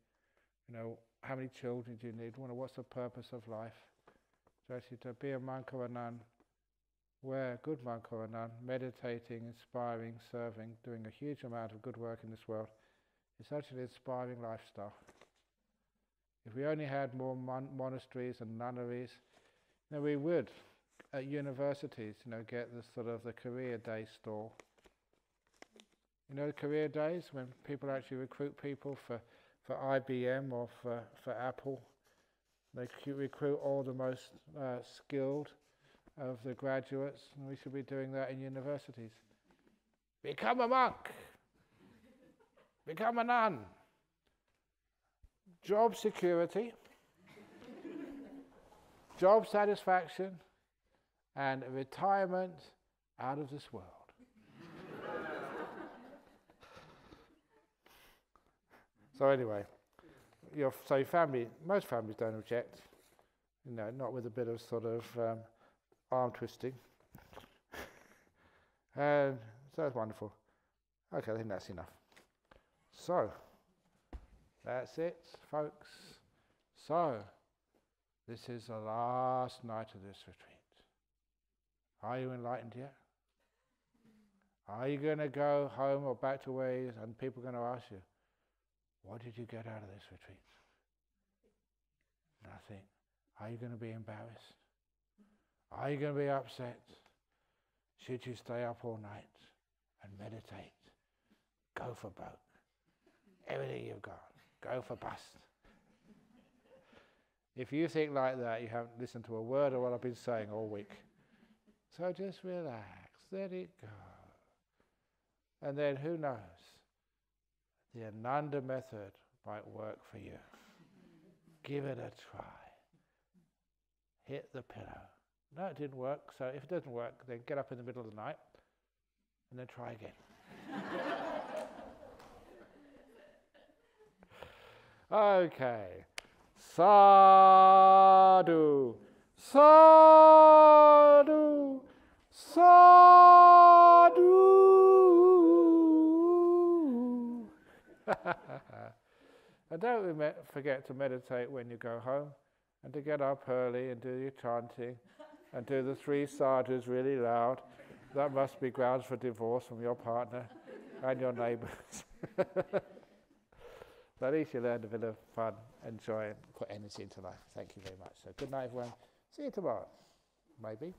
How many children do you need? What's the purpose of life? So actually to be a monk or a nun, a good monk or a nun, meditating, inspiring, serving, doing a huge amount of good work in this world, it's actually an inspiring lifestyle. If we only had more monasteries and nunneries, we would, at universities, get the career day stall. The career days when people actually recruit people for IBM or for Apple. They recruit all the most skilled of the graduates, and we should be doing that in universities. Become a monk. Become a nun. Job security, job satisfaction, and retirement out of this world. So anyway, your family, most families don't object, not with a bit of arm twisting. And so that's wonderful. Okay, I think that's enough. So, that's it, folks. So, this is the last night of this retreat. Are you enlightened yet? Are you going to go home or back to where you, and people are going to ask you, what did you get out of this retreat? Nothing. Are you going to be embarrassed? Are you going to be upset? Should you stay up all night and meditate? Go for broke. Everything you've got, go for bust. If you think like that, you haven't listened to a word of what I've been saying all week. So just relax, let it go. And then who knows? The Ananda method might work for you. Give it a try. Hit the pillow. No, it didn't work, so if it doesn't work, then get up in the middle of the night and then try again. Okay. Sadhu, sadhu, sadhu. And don't forget to meditate when you go home, and to get up early and do your chanting, and do the 3 sadhus really loud. That must be grounds for divorce from your partner and your neighbours. But at least you learned a bit of fun and joy and put energy into life. Thank you very much. So good night, everyone. See you tomorrow. Maybe.